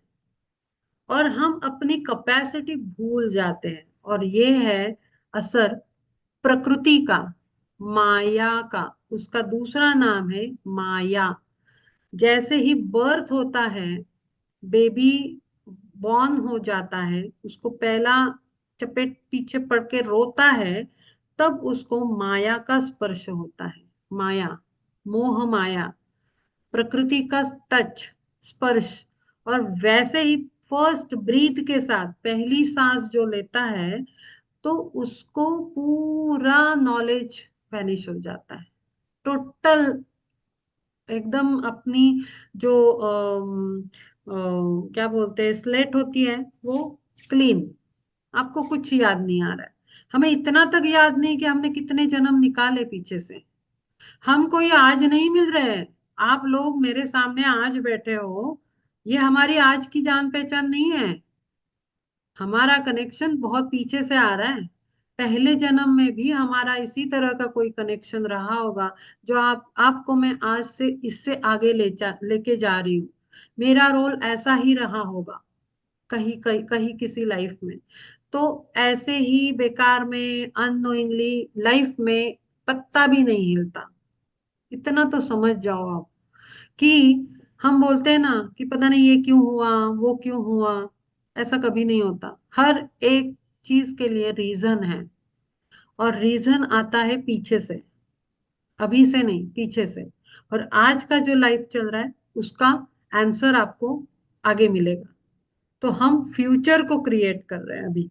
और हम अपनी कैपेसिटी भूल जाते हैं। और ये है असर प्रकृति का, माया का। उसका दूसरा नाम है माया। जैसे ही बर्थ होता है, बेबी बॉर्न हो जाता है, उसको पहला चपेट पीछे पड़ के रोता है, तब उसको माया का स्पर्श होता है। माया, मोह माया, प्रकृति का टच, स्पर्श। और वैसे ही फर्स्ट ब्रीथ के साथ पहली सांस जो लेता है, तो उसको पूरा नॉलेज वैनिश हो जाता है, टोटल, एकदम अपनी जो क्या बोलते हैं, स्लेट होती है वो, क्लीन। आपको कुछ याद नहीं आ रहा है। हमें इतना तक याद नहीं कि हमने कितने जन्म निकाले पीछे से। हम कोई आज नहीं मिल रहे हैं। आप लोग मेरे सामने आज बैठे हो, ये हमारी आज की जान पहचान नहीं है। हमारा कनेक्शन बहुत पीछे से आ रहा है। पहले जन्म में भी हमारा इसी तरह का कोई कनेक्शन रहा होगा, जो आपको मैं आज से इससे आगे लेके जा रही हूँ। मेरा रोल ऐसा ही रहा होगा कहीं कहीं कहीं किसी लाइफ में। तो ऐसे ही बेकार में अननोइंगली लाइफ में पत्ता भी नहीं हिलता। इतना तो समझ जाओ आप कि हम बोलते हैं ना कि पता नहीं ये क्यों हुआ, वो क्यों हुआ। ऐसा कभी नहीं होता। हर एक चीज के लिए रीजन है, और रीजन आता है पीछे से, अभी से नहीं, पीछे से। और आज का जो लाइफ चल रहा है, उसका आंसर आपको आगे मिलेगा। तो हम फ्यूचर को क्रिएट कर रहे हैं अभी।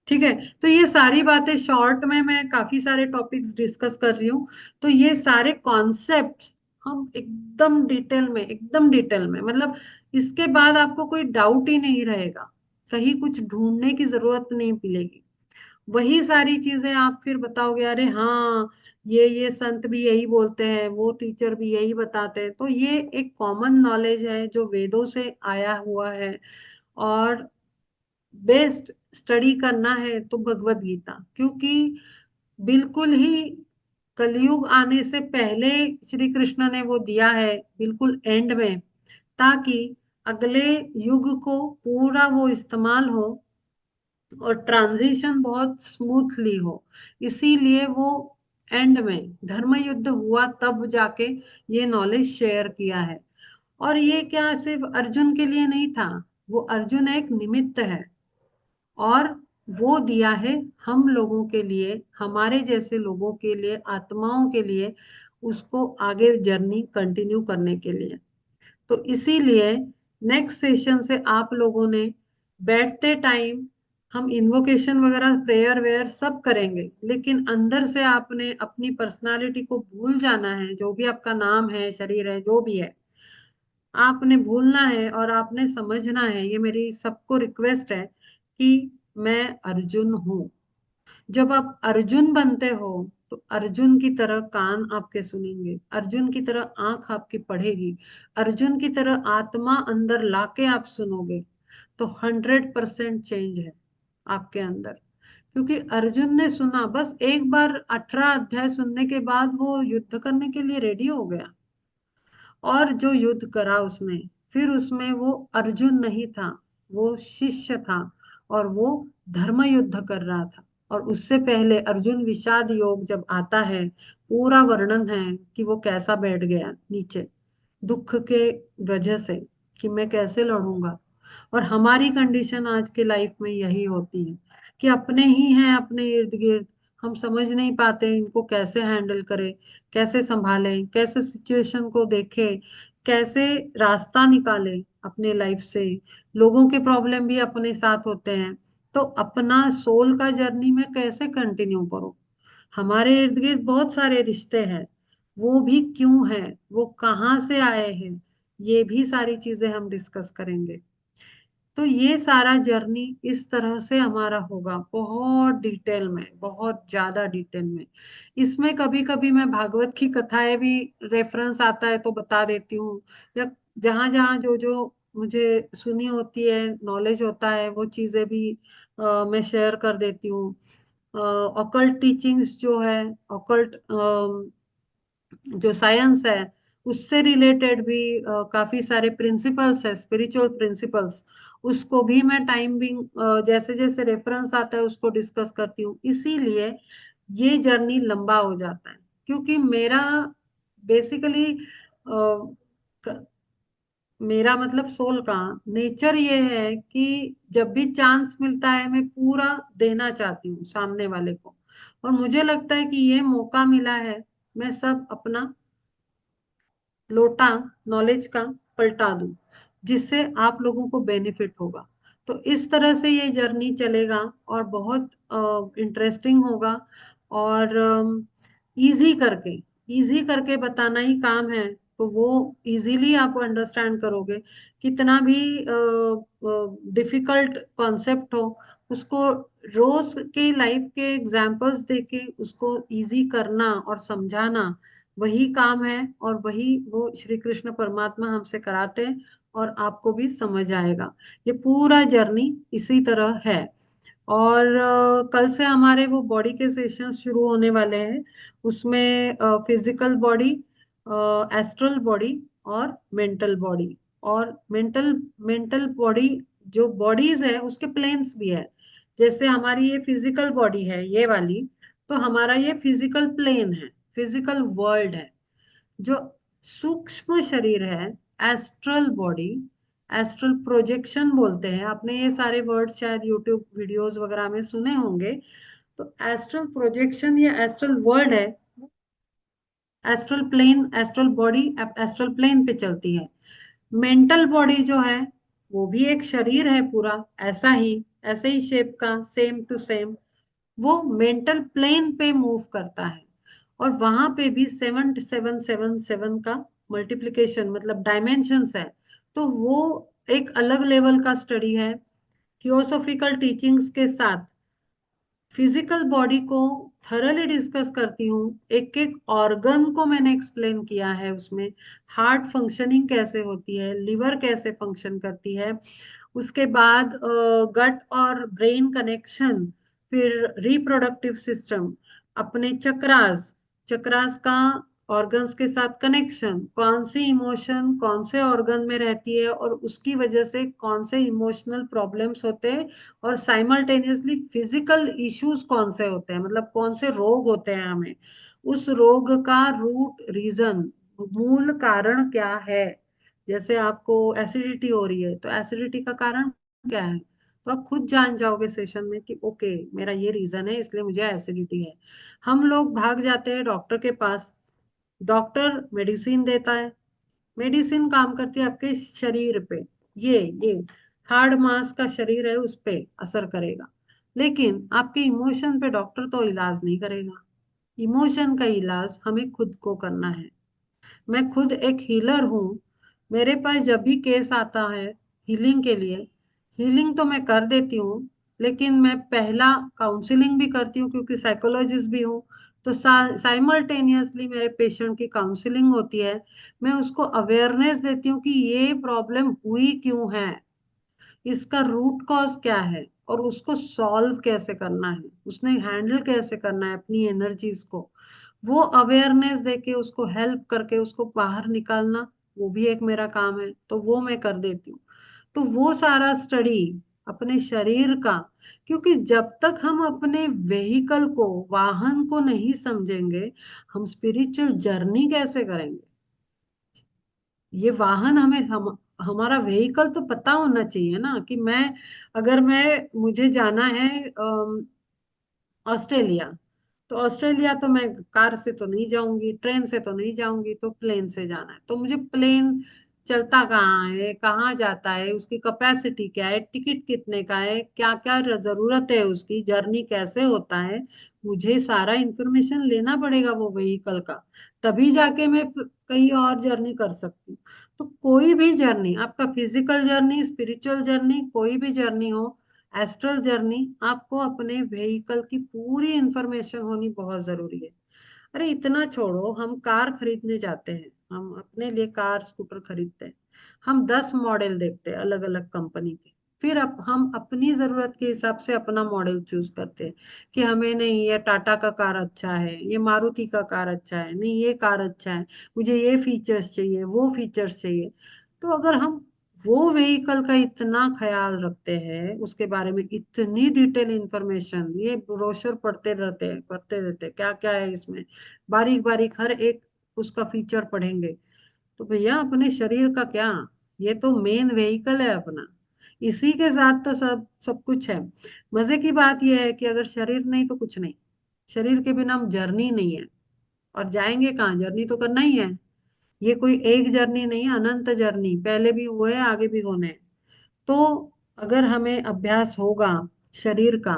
ठीक है, तो ये सारी बातें शॉर्ट में मैं काफी सारे टॉपिक्स डिस्कस कर रही हूँ। तो ये सारे कॉन्सेप्ट्स हम एकदम डिटेल में, मतलब इसके बाद आपको कोई डाउट ही नहीं रहेगा, कहीं कुछ ढूंढने की जरूरत नहीं मिलेगी। वही सारी चीजें आप फिर बताओगे, अरे हाँ, ये संत भी यही बोलते हैं, वो टीचर भी यही बताते हैं। तो ये एक कॉमन नॉलेज है जो वेदों से आया हुआ है। और बेस्ट स्टडी करना है तो भगवत गीता, क्योंकि बिल्कुल ही कलयुग आने से पहले श्री कृष्ण ने वो दिया है, बिल्कुल एंड में, ताकि अगले युग को पूरा वो इस्तेमाल हो और ट्रांजिशन बहुत स्मूथली हो। इसीलिए वो एंड में धर्म युद्ध हुआ, तब जाके ये नॉलेज शेयर किया है। और ये क्या सिर्फ अर्जुन के लिए नहीं था, वो अर्जुन एक निमित्त है, और वो दिया है हम लोगों के लिए, हमारे जैसे लोगों के लिए, आत्माओं के लिए, उसको आगे जर्नी कंटिन्यू करने के लिए। तो इसीलिए नेक्स्ट सेशन से आप लोगों ने बैठते टाइम, हम इन्वोकेशन वगैरह प्रेयर वेयर सब करेंगे, लेकिन अंदर से आपने अपनी पर्सनालिटी को भूल जाना है। जो भी आपका नाम है, शरीर है, जो भी है, आपने भूलना है और आपने समझना है। ये मेरी सबको रिक्वेस्ट है कि मैं अर्जुन हूँ। जब आप अर्जुन बनते हो, तो अर्जुन की तरह कान आपके सुनेंगे, अर्जुन की तरह आंख आपकी पढ़ेगी, अर्जुन की तरह आत्मा अंदर लाके आप सुनोगे। तो 100% चेंज है आपके अंदर। क्योंकि अर्जुन ने सुना, बस एक बार 18 अध्याय सुनने के बाद वो युद्ध करने के लिए रेडी हो गया। और जो युद्ध करा उसने, फिर उसमें वो अर्जुन नहीं था, वो शिष्य था, और वो धर्म युद्ध कर रहा था। और उससे पहले अर्जुन विषाद योग जब आता है, पूरा वर्णन है कि वो कैसा बैठ गया नीचे दुख के वजह से, कि मैं कैसे लड़ूंगा। और हमारी कंडीशन आज के लाइफ में यही होती है कि अपने ही हैं अपने इर्द गिर्द, हम समझ नहीं पाते इनको कैसे हैंडल करें, कैसे संभालें, कैसे सिचुएशन को देखें, कैसे रास्ता निकाले अपने लाइफ से। लोगों के प्रॉब्लम भी अपने साथ होते हैं, तो अपना सोल का जर्नी में कैसे कंटिन्यू करो। हमारे इर्द गिर्द बहुत सारे रिश्ते हैं, वो भी क्यों है, वो कहाँ से आए हैं, ये भी सारी चीजें हम डिस्कस करेंगे। तो ये सारा जर्नी इस तरह से हमारा होगा, बहुत डिटेल में, बहुत ज्यादा डिटेल में। इसमें कभी कभी मैं भागवत की कथाएं भी, रेफरेंस आता है तो बता देती हूँ, या जहां जहां जो जो मुझे सुनी होती है, नॉलेज होता है, वो चीजें भी मैं शेयर कर देती हूँ। ऑकल्ट टीचिंग्स जो है, ऑकल्ट जो साइंस है, उससे रिलेटेड भी काफी सारे प्रिंसिपल्स है, स्पिरिचुअल प्रिंसिपल्स, उसको भी मैं टाइम भी जैसे जैसे रेफरेंस आता है उसको डिस्कस करती हूँ। इसीलिए ये जर्नी लंबा हो जाता है, क्योंकि मेरा बेसिकली मेरा मतलब सोल का नेचर ये है कि जब भी चांस मिलता है मैं पूरा देना चाहती हूँ सामने वाले को। और मुझे लगता है कि ये मौका मिला है, मैं सब अपना लोटा नॉलेज का पलटा दूं, जिससे आप लोगों को बेनिफिट होगा। तो इस तरह से ये जर्नी चलेगा, और बहुत इंटरेस्टिंग होगा। और इजी करके बताना ही काम है, तो वो इजीली आप अंडरस्टैंड करोगे। कितना भी डिफिकल्ट कॉन्सेप्ट हो, उसको रोज के लाइफ के एग्जाम्पल्स देके उसको इजी करना और समझाना, वही काम है। और वही वो श्री कृष्ण परमात्मा हमसे कराते हैं, और आपको भी समझ आएगा। ये पूरा जर्नी इसी तरह है। और कल से हमारे वो बॉडी के सेशन शुरू होने वाले हैं। उसमें फिजिकल बॉडी, एस्ट्रल बॉडी, और मेंटल बॉडी। और मेंटल मेंटल बॉडी, जो बॉडीज है उसके प्लेन्स भी है। जैसे हमारी ये फिजिकल बॉडी है ये वाली, तो हमारा ये फिजिकल प्लेन है, फिजिकल वर्ल्ड है। जो सूक्ष्म शरीर है, एस्ट्रल बॉडी, एस्ट्रल प्रोजेक्शन बोलते हैं, आपने ये सारे वर्ड शायद यूट्यूब वीडियोस वगैरह में सुने होंगे। तो एस्ट्रल प्रोजेक्शन या एस्ट्रल वर्ल्ड है, astral plane, astral body astral plane पे चलती है। मेंटल बॉडी जो है, वो भी एक शरीर है पूरा, ऐसा ही, ऐसे ही शेप का, सेम टू सेम, वो मेंटल प्लेन पे मूव करता है। और वहां पे भी 7 7 7 7 का मल्टीप्लिकेशन, मतलब डायमेंशंस है। तो वो एक अलग लेवल का स्टडी है। थियोसॉफिकल टीचिंग्स के साथ फिजिकल बॉडी को थरली डिस्कस करती हूँ। एक एक ऑर्गन को मैंने एक्सप्लेन किया है उसमें। हार्ट फंक्शनिंग कैसे होती है, लिवर कैसे फंक्शन करती है, उसके बाद गट और ब्रेन कनेक्शन, फिर रिप्रोडक्टिव सिस्टम, अपने चक्रास, चक्रास का ऑर्गन्स के साथ कनेक्शन, कौन सी इमोशन कौन से ऑर्गन में रहती है और उसकी वजह से कौन से इमोशनल प्रॉब्लम्स होते हैं, और साइमल्टेनियसली फिजिकल इश्यूज कौन से होते हैं, मतलब कौन से रोग होते हैं हमें, उस रोग का रूट रीजन, मूल कारण क्या है। जैसे आपको एसिडिटी हो रही है, तो एसिडिटी का कारण क्या है, तो आप खुद जान जाओगे सेशन में कि ओके, मेरा ये रीजन है इसलिए मुझे एसिडिटी है। हम लोग भाग जाते हैं डॉक्टर के पास, डॉक्टर मेडिसिन देता है, मेडिसिन काम करती है आपके शरीर पे, ये हार्ड मास का शरीर है उस पे असर करेगा। लेकिन आपके इमोशन पे डॉक्टर तो इलाज नहीं करेगा। इमोशन का इलाज हमें खुद को करना है। मैं खुद एक हीलर हूँ। मेरे पास जब भी केस आता है हीलिंग के लिए, हीलिंग तो मैं कर देती हूँ, लेकिन मैं पहला काउंसलिंग भी करती हूँ, क्योंकि साइकोलॉजिस्ट भी हूँ। तो साइमल्टेनियसली मेरे पेशेंट की काउंसलिंग होती है। मैं उसको अवेयरनेस देती हूँ कि ये प्रॉब्लम हुई क्यों है, इसका रूट कॉज क्या है, और उसको सॉल्व कैसे करना है, उसने हैंडल कैसे करना है अपनी एनर्जीज को। वो अवेयरनेस देके उसको हेल्प करके उसको बाहर निकालना, वो भी एक मेरा काम है, तो वो मैं कर देती हूँ। तो वो सारा स्टडी अपने शरीर का, क्योंकि जब तक हम अपने व्हीकल को, वाहन को नहीं समझेंगे, हम स्पिरिचुअल जर्नी कैसे करेंगे। ये वाहन हमें हमारा व्हीकल तो पता होना चाहिए ना, कि मैं, अगर मैं, मुझे जाना है ऑस्ट्रेलिया, तो ऑस्ट्रेलिया तो मैं कार से तो नहीं जाऊंगी, ट्रेन से तो नहीं जाऊंगी, तो प्लेन से जाना है। तो मुझे प्लेन चलता कहाँ है, कहाँ जाता है, उसकी कैपेसिटी क्या है, टिकट कितने का है, क्या क्या जरूरत है उसकी, जर्नी कैसे होता है, मुझे सारा इंफॉर्मेशन लेना पड़ेगा वो व्हीकल का। तभी जाके मैं कहीं और जर्नी कर सकती हूँ। तो कोई भी जर्नी, आपका फिजिकल जर्नी, स्पिरिचुअल जर्नी, कोई भी जर्नी हो, एस्ट्रल जर्नी, आपको अपने व्हीकल की पूरी इंफॉर्मेशन होनी बहुत जरूरी है। अरे इतना छोड़ो, हम कार खरीदने जाते हैं, हम अपने लिए कार स्कूटर खरीदते हैं, हम 10 मॉडल देखते हैं अलग अलग कंपनी के, फिर हम अपनी जरूरत के हिसाब से अपना मॉडल चूज करते हैं कि हमें नहीं, ये टाटा का कार अच्छा है, ये मारुति का कार अच्छा है, नहीं ये कार अच्छा है, मुझे ये फीचर्स चाहिए, वो फीचर्स चाहिए। तो अगर हम वो व्हीकल का इतना ख्याल रखते हैं, उसके बारे में इतनी डिटेल इंफॉर्मेशन, ये ब्रोशर पढ़ते रहते हैं क्या क्या है इसमें, बारीक बारीक हर एक उसका फीचर पढ़ेंगे, तो भैया अपने शरीर का क्या, ये तो मेन व्हीकल है अपना, इसी के साथ तो सब सब कुछ है। मजे की बात यह है कि अगर शरीर नहीं तो कुछ नहीं, शरीर के बिना हम जर्नी नहीं है, और जाएंगे कहाँ, जर्नी तो करना ही है। ये कोई एक जर्नी नहीं है, अनंत जर्नी, पहले भी हुए हैं, आगे भी होने हैं। तो अगर हमें अभ्यास होगा शरीर का,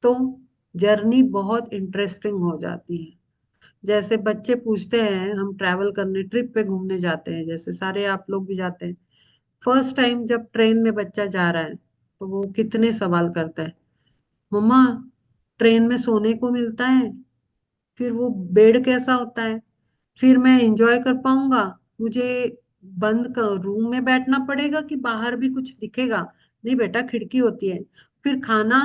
तो जर्नी बहुत इंटरेस्टिंग हो जाती है। जैसे बच्चे पूछते हैं, हम ट्रैवल करने, ट्रिप पे घूमने जाते हैं, जैसे सारे आप लोग भी जाते हैं, फर्स्ट टाइम जब ट्रेन में बच्चा जा रहा है, तो वो कितने सवाल करता है, मम्मा ट्रेन में सोने को मिलता है, फिर वो बेड कैसा होता है, फिर मैं एंजॉय कर पाऊंगा, मुझे बंद कर रूम में बैठना पड़ेगा कि बाहर भी कुछ दिखेगा, नहीं बेटा खिड़की होती है, फिर खाना,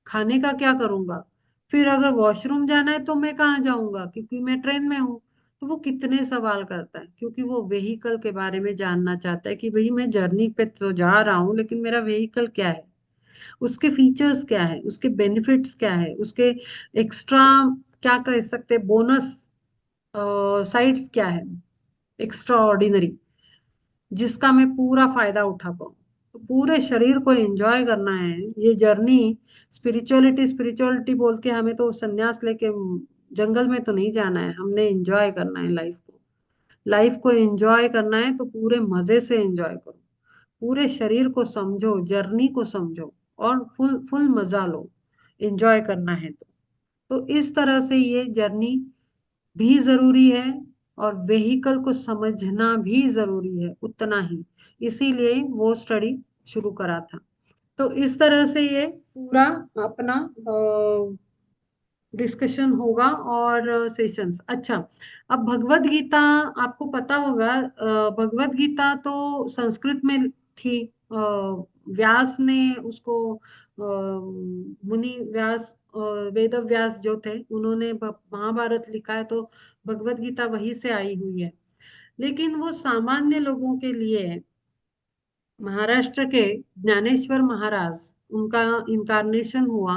खाने का क्या करूंगा, फिर अगर वॉशरूम जाना है तो मैं कहाँ जाऊंगा क्योंकि मैं ट्रेन में हूँ। तो वो कितने सवाल करता है, क्योंकि वो व्हीकल के बारे में जानना चाहता है कि भाई मैं जर्नी पे तो जा रहा हूँ, लेकिन मेरा व्हीकल क्या है, उसके फीचर्स क्या है, उसके बेनिफिट्स क्या है, उसके एक्स्ट्रा क्या कह सकते, बोनस साइट्स क्या है, एक्स्ट्रा ऑर्डिनरी, जिसका मैं पूरा फायदा उठा पाऊँ। तो पूरे शरीर को एंजॉय करना है ये जर्नी। स्पिरिचुअलिटी स्पिरिचुअलिटी बोल के हमें तो संन्यास लेके जंगल में तो नहीं जाना है, हमने एंजॉय करना है लाइफ को। लाइफ को एंजॉय करना है तो पूरे मजे से एंजॉय करो, पूरे शरीर को समझो, जर्नी को समझो, और फुल फुल मजा लो, एंजॉय करना है तो इस तरह से ये जर्नी भी जरूरी है, और व्हीकल को समझना भी जरूरी है उतना ही, इसीलिए वो स्टडी शुरू करा था। तो इस तरह से ये पूरा अपना डिस्कशन होगा और सेशंस। अच्छा, अब भगवत गीता, आपको पता होगा, भगवत गीता तो संस्कृत में थी, व्यास ने उसको, मुनि व्यास, वेद व्यास जो थे, उन्होंने महाभारत लिखा है, तो भगवत गीता वहीं से आई हुई है। लेकिन वो सामान्य लोगों के लिए, महाराष्ट्र के ज्ञानेश्वर महाराज, उनका इनकारनेशन हुआ,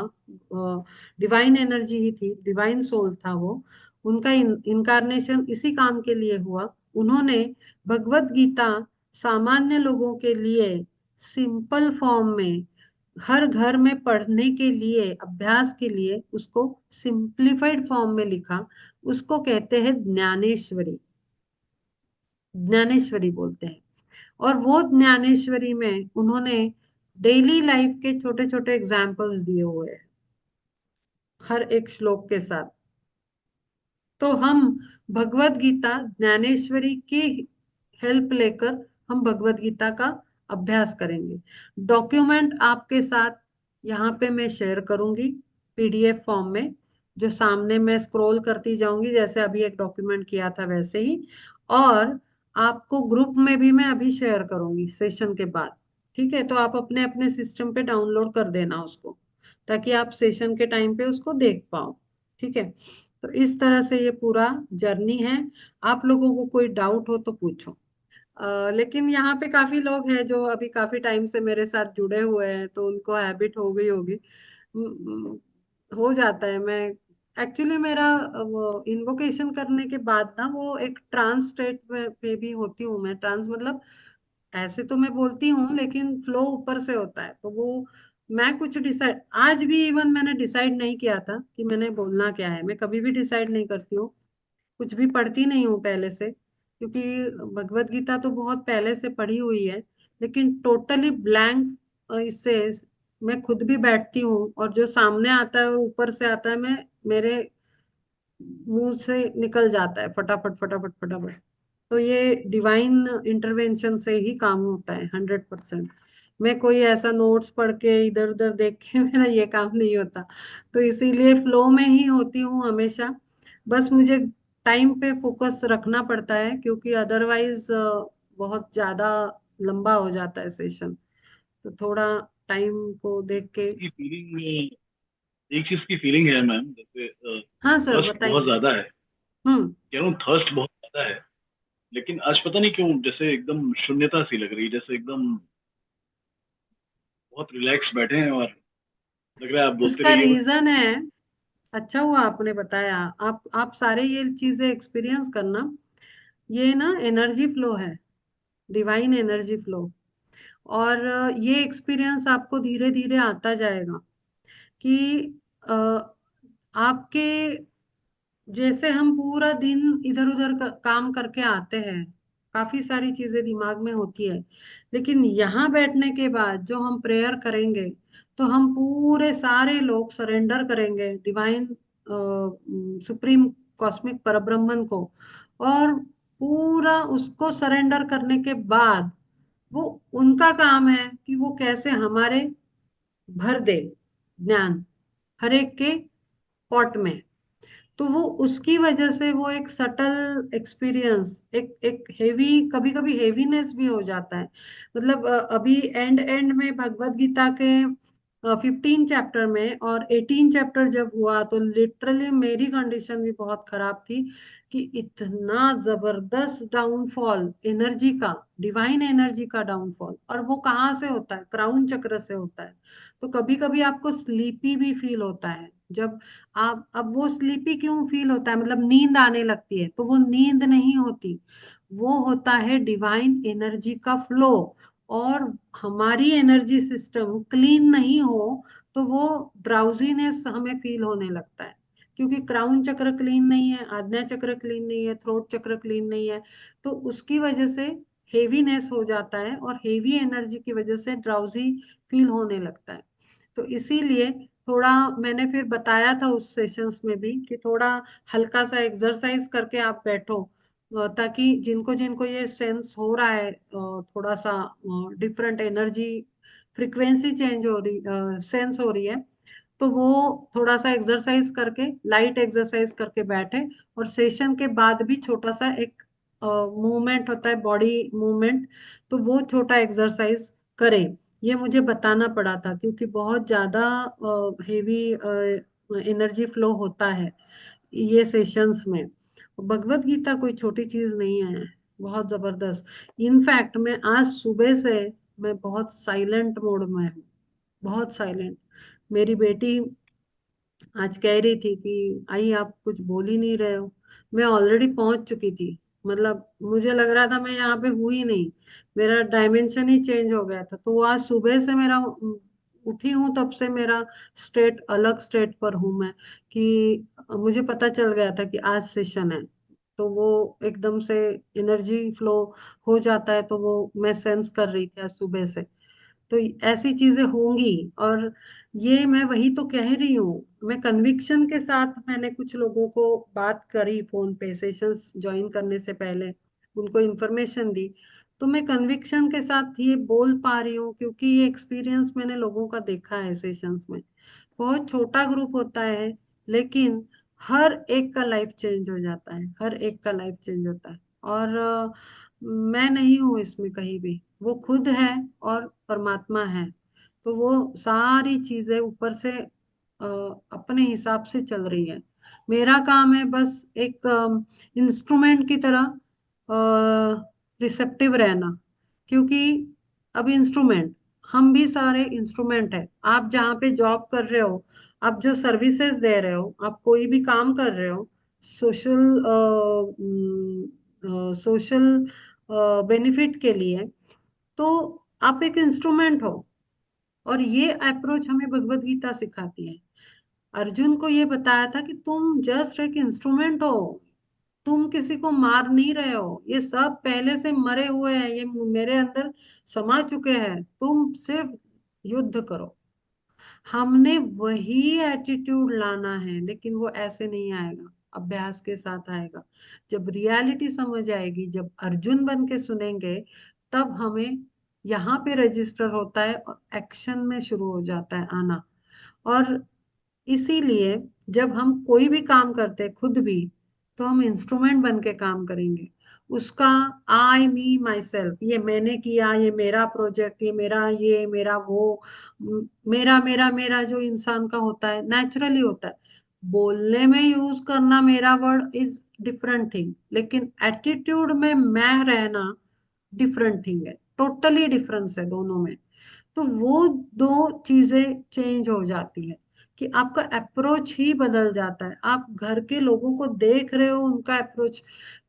डिवाइन एनर्जी ही थी, डिवाइन सोल था वो, उनका इनकारनेशन इसी काम के लिए हुआ। उन्होंने भगवत गीता सामान्य लोगों के लिए सिंपल फॉर्म में, हर घर में पढ़ने के लिए, अभ्यास के लिए उसको सिंप्लीफाइड फॉर्म में लिखा। उसको कहते हैं ज्ञानेश्वरी, ज्ञानेश्वरी बोलते हैं। और वो ज्ञानेश्वरी में उन्होंने डेली लाइफ के छोटे छोटे एग्जाम्पल्स दिए हुए हैं, हर एक श्लोक के साथ। तो हम भगवत गीता ज्ञानेश्वरी की हेल्प लेकर हम भगवत गीता का अभ्यास करेंगे। डॉक्यूमेंट आपके साथ यहाँ पे मैं शेयर करूंगी, पीडीएफ फॉर्म में, जो सामने मैं स्क्रॉल करती जाऊंगी, जैसे अभी एक डॉक्यूमेंट किया था वैसे ही। और आपको ग्रुप में भी मैं अभी शेयर करूंगी सेशन के बाद। ठीक है, तो आप अपने अपने सिस्टम पे डाउनलोड कर देना उसको, ताकि आप सेशन के टाइम पे उसको देख पाओ। ठीक है, तो इस तरह से ये पूरा जर्नी है। आप लोगों को कोई डाउट हो तो पूछो। लेकिन यहाँ पे काफी लोग हैं जो अभी काफी टाइम से मेरे साथ जुड़े हुए हैं, तो उनको हैबिट हो गई होगी। हो जाता है। मैं एक्चुअली मेरा वो इन्वोकेशन करने के बाद ना, वो एक ट्रांस स्टेट पे भी होती हूँ मैं। ट्रांस मतलब ऐसे तो मैं बोलती हूँ, लेकिन फ्लो ऊपर से होता है, तो वो मैं कुछ डिसाइड, आज भी इवन मैंने डिसाइड नहीं किया था कि मैंने बोलना क्या है। मैं कभी भी डिसाइड नहीं करती हूँ, कुछ भी पढ़ती नहीं हूँ पहले से, क्योंकि भगवत गीता तो बहुत पहले से पढ़ी हुई है। लेकिन टोटली ब्लैंक इससे मैं खुद भी बैठती हूँ, और जो सामने आता है और ऊपर से आता है, मैं मेरे मुंह से निकल जाता है फटाफट फटाफट फटाफट। तो ये डिवाइन इंटरवेंशन से ही काम होता है 100%। मैं कोई ऐसा नोट्स पढ़ के इधर उधर देख के मेरा ये काम नहीं होता। तो इसीलिए फ्लो में ही होती हूँ हमेशा। बस मुझे टाइम पे फोकस रखना पड़ता है, क्योंकि अदरवाइज बहुत ज्यादा लंबा हो जाता है सेशन। तो थोड़ा टाइम को देख के। की फीलिंग, एक चीज की फीलिंग है मैम, जैसे हाँ सर, थर्स्ट बहुत बताइए। ज्यादा है। हम्म। कह रहा हूँ थर्स्ट बहुत ज्यादा है, लेकिन आज पता नहीं क्यों जैसे एकदम शून्यता सी लग रही है, जैसे एकदम बहुत रिलैक्स बैठे हैं, और लग रहा है आप बोलते उसका रहिए बस। रीजन है, अच्छा हुआ आपने बताया। आप सारे ये चीजें एक्सपीरियंस करना। ये ना एनर्जी फ्लो है, डिवाइन एनर्जी फ्लो। और ये एक्सपीरियंस आपको धीरे धीरे आता जाएगा कि अ, आपके, जैसे हम पूरा दिन इधर उधर काम करके आते हैं, काफी सारी चीजें दिमाग में होती है। लेकिन यहाँ बैठने के बाद जो हम प्रेयर करेंगे, तो हम पूरे सारे लोग सरेंडर करेंगे डिवाइन सुप्रीम कॉस्मिक परब्रह्मन को। और पूरा उसको सरेंडर करने के बाद, वो उनका काम है कि वो कैसे हमारे भर दे ज्ञान हर एक के पॉट में। तो वो उसकी वजह से वो एक सटल एक्सपीरियंस, एक एक हेवी, कभी कभी हेवीनेस भी हो जाता है। मतलब अभी एंड एंड में भगवत गीता के 15 चैप्टर में और 18 चैप्टर जब हुआ, तो लिटरली मेरी कंडीशन भी बहुत खराब थी कि इतना जबरदस्त डाउनफॉल एनर्जी का, डिवाइन एनर्जी का डाउनफॉल। और वो कहाँ से होता है? क्राउन चक्र से होता है। तो कभी कभी आपको स्लीपी भी फील होता है। जब आप, अब वो स्लीपी क्यों फील होता है, मतलब नींद आने लगती है, तो वो नींद नहीं होती, वो होता है डिवाइन एनर्जी का फ्लो। और हमारी एनर्जी सिस्टम क्लीन नहीं हो, तो वो ड्राउजीनेस हमें फील होने लगता है। क्योंकि क्राउन चक्र क्लीन नहीं है, आज्ञा चक्र क्लीन नहीं है, थ्रोट चक्र क्लीन नहीं है। तो उसकी वजह से हेवीनेस हो जाता है, और हेवी एनर्जी की वजह से ड्राउजी फील होने लगता है। तो इसीलिए थोड़ा मैंने फिर बताया था उस सेशंस में भी कि थोड़ा हल्का सा एक्सरसाइज करके आप बैठो, ताकि जिनको जिनको ये सेंस हो रहा है थोड़ा सा डिफरेंट एनर्जी फ्रीक्वेंसी चेंज हो रही, सेंस हो रही है, तो वो थोड़ा सा एक्सरसाइज करके, लाइट एक्सरसाइज करके बैठे। और सेशन के बाद भी छोटा सा एक मूवमेंट होता है, बॉडी मूवमेंट, तो वो छोटा एक्सरसाइज करें। ये मुझे बताना पड़ा था, क्योंकि बहुत ज्यादा हेवी एनर्जी फ्लो होता है ये सेशंस में। भगवत गीता कोई छोटी चीज नहीं है, बहुत जबरदस्त। इनफैक्ट मैं आज सुबह से मैं बहुत साइलेंट मोड में हूँ, बहुत साइलेंट। मेरी बेटी आज कह रही थी कि आई आप कुछ बोल ही नहीं रहे हो। मैं ऑलरेडी पहुंच चुकी थी, मतलब मुझे लग रहा था मैं यहाँ पे हुई नहीं, मेरा डायमेंशन ही चेंज हो गया था। तो वो आज सुबह से मेरा उठी हूँ तब से मेरा स्टेट, अलग स्टेट पर हूँ मैं, कि मुझे पता चल गया था कि आज सेशन है। तो वो एकदम से एनर्जी फ्लो हो जाता है, तो वो मैं सेंस कर रही थी आज सुबह से। तो ऐसी चीजें होंगी। और ये मैं वही तो कह रही हूँ, मैं कन्विक्शन के साथ, मैंने कुछ लोगों को बात करी फोन पे सेशंस ज्वाइन करने से पहले, उनको इन्फॉर्मेशन दी। तो मैं कन्विक्शन के साथ ये बोल पा रही हूँ, क्योंकि ये एक्सपीरियंस मैंने लोगों का देखा है सेशंस में। बहुत छोटा ग्रुप होता है, लेकिन हर एक का लाइफ चेंज हो जाता है, हर एक का लाइफ चेंज होता है। और मैं नहीं हूँ इसमें कहीं भी, वो खुद है और परमात्मा है। तो वो सारी चीजें ऊपर से अपने हिसाब से चल रही है। मेरा काम है बस एक इंस्ट्रूमेंट की तरह रिसेप्टिव रहना। क्योंकि अब इंस्ट्रूमेंट, हम भी सारे इंस्ट्रूमेंट है। आप जहाँ पे जॉब कर रहे हो, आप जो सर्विसेज दे रहे हो, आप कोई भी काम कर रहे हो, सोशल सोशल बेनिफिट के लिए, तो आप एक इंस्ट्रूमेंट हो। और ये अप्रोच हमें भगवत गीता सिखाती है। अर्जुन को ये बताया था कि तुम जस्ट एक इंस्ट्रूमेंट हो, तुम किसी को मार नहीं रहे हो, ये सब पहले से मरे हुए हैं, ये मेरे अंदर समा चुके हैं, तुम सिर्फ युद्ध करो। हमने वही एटीट्यूड लाना है, लेकिन वो ऐसे नहीं आएगा, अभ्यास के साथ आएगा। जब रियलिटी समझ आएगी, जब अर्जुन बन के सुनेंगे, तब हमें यहाँ पे रजिस्टर होता है और एक्शन में शुरू हो जाता है आना। और इसीलिए जब हम कोई भी काम करते हैं खुद भी, तो हम इंस्ट्रूमेंट बन के काम करेंगे। उसका आई मी माई सेल्फ, ये मैंने किया, ये मेरा प्रोजेक्ट, ये मेरा वो, मेरा मेरा मेरा जो इंसान का होता है नेचुरली होता है। बोलने में यूज करना मेरा वर्ड इज डिफरेंट थिंग, लेकिन एटीट्यूड में मैं रहना डिफरेंट थिंग है, टोटली डिफरेंस है दोनों में। तो वो दो चीजें चेंज हो जाती है कि आपका अप्रोच ही बदल जाता है। आप घर के लोगों को देख रहे हो, उनका अप्रोच।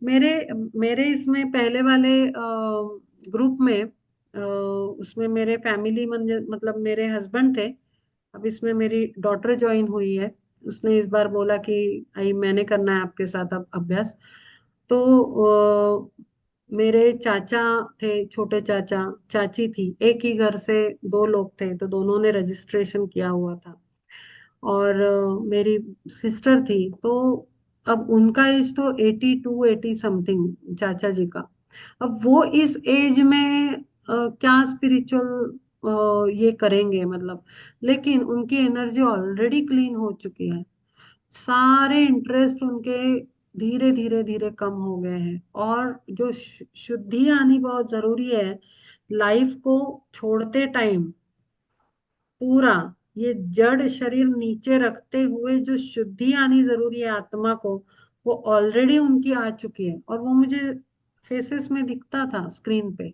मेरे मेरे इसमें पहले वाले ग्रुप में, उसमें मेरे फैमिली मतलब मेरे हस्बैंड थे। अब इसमें मेरी डॉटर ज्वाइन हुई है। उसने इस बार बोला कि आई मैंने करना है आपके साथ अब अभ्यास। तो मेरे चाचा थे, छोटे चाचा, चाची थी, एक ही घर से दो लोग थे, तो दोनों ने रजिस्ट्रेशन किया हुआ था। और मेरी सिस्टर थी, तो अब उनका एज तो 82 80 समथिंग, चाचा जी का। अब वो इस एज में क्या स्पिरिचुअल ये करेंगे मतलब, लेकिन उनकी एनर्जी ऑलरेडी क्लीन हो चुकी है। सारे इंटरेस्ट उनके धीरे धीरे धीरे कम हो गए हैं। और जो शुद्धि आनी बहुत जरूरी है लाइफ को छोड़ते टाइम, पूरा ये जड़ शरीर नीचे रखते हुए जो शुद्धि आनी जरूरी है आत्मा को, वो ऑलरेडी उनकी आ चुकी है। और वो मुझे फेसेस में दिखता था स्क्रीन पे।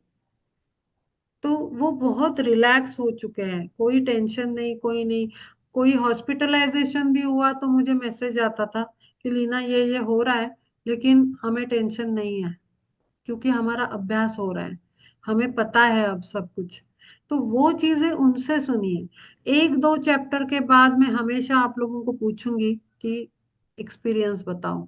तो वो बहुत रिलैक्स हो चुके हैं, कोई टेंशन नहीं, कोई नहीं। कोई हॉस्पिटलाइजेशन भी हुआ तो मुझे मैसेज आता था कि लीना ये हो रहा है, लेकिन हमें टेंशन नहीं है, क्योंकि हमारा अभ्यास हो रहा है, हमें पता है अब सब कुछ। तो वो चीजें उनसे सुनिए। एक दो चैप्टर के बाद मैं हमेशा आप लोगों को पूछूंगी कि एक्सपीरियंस बताओ।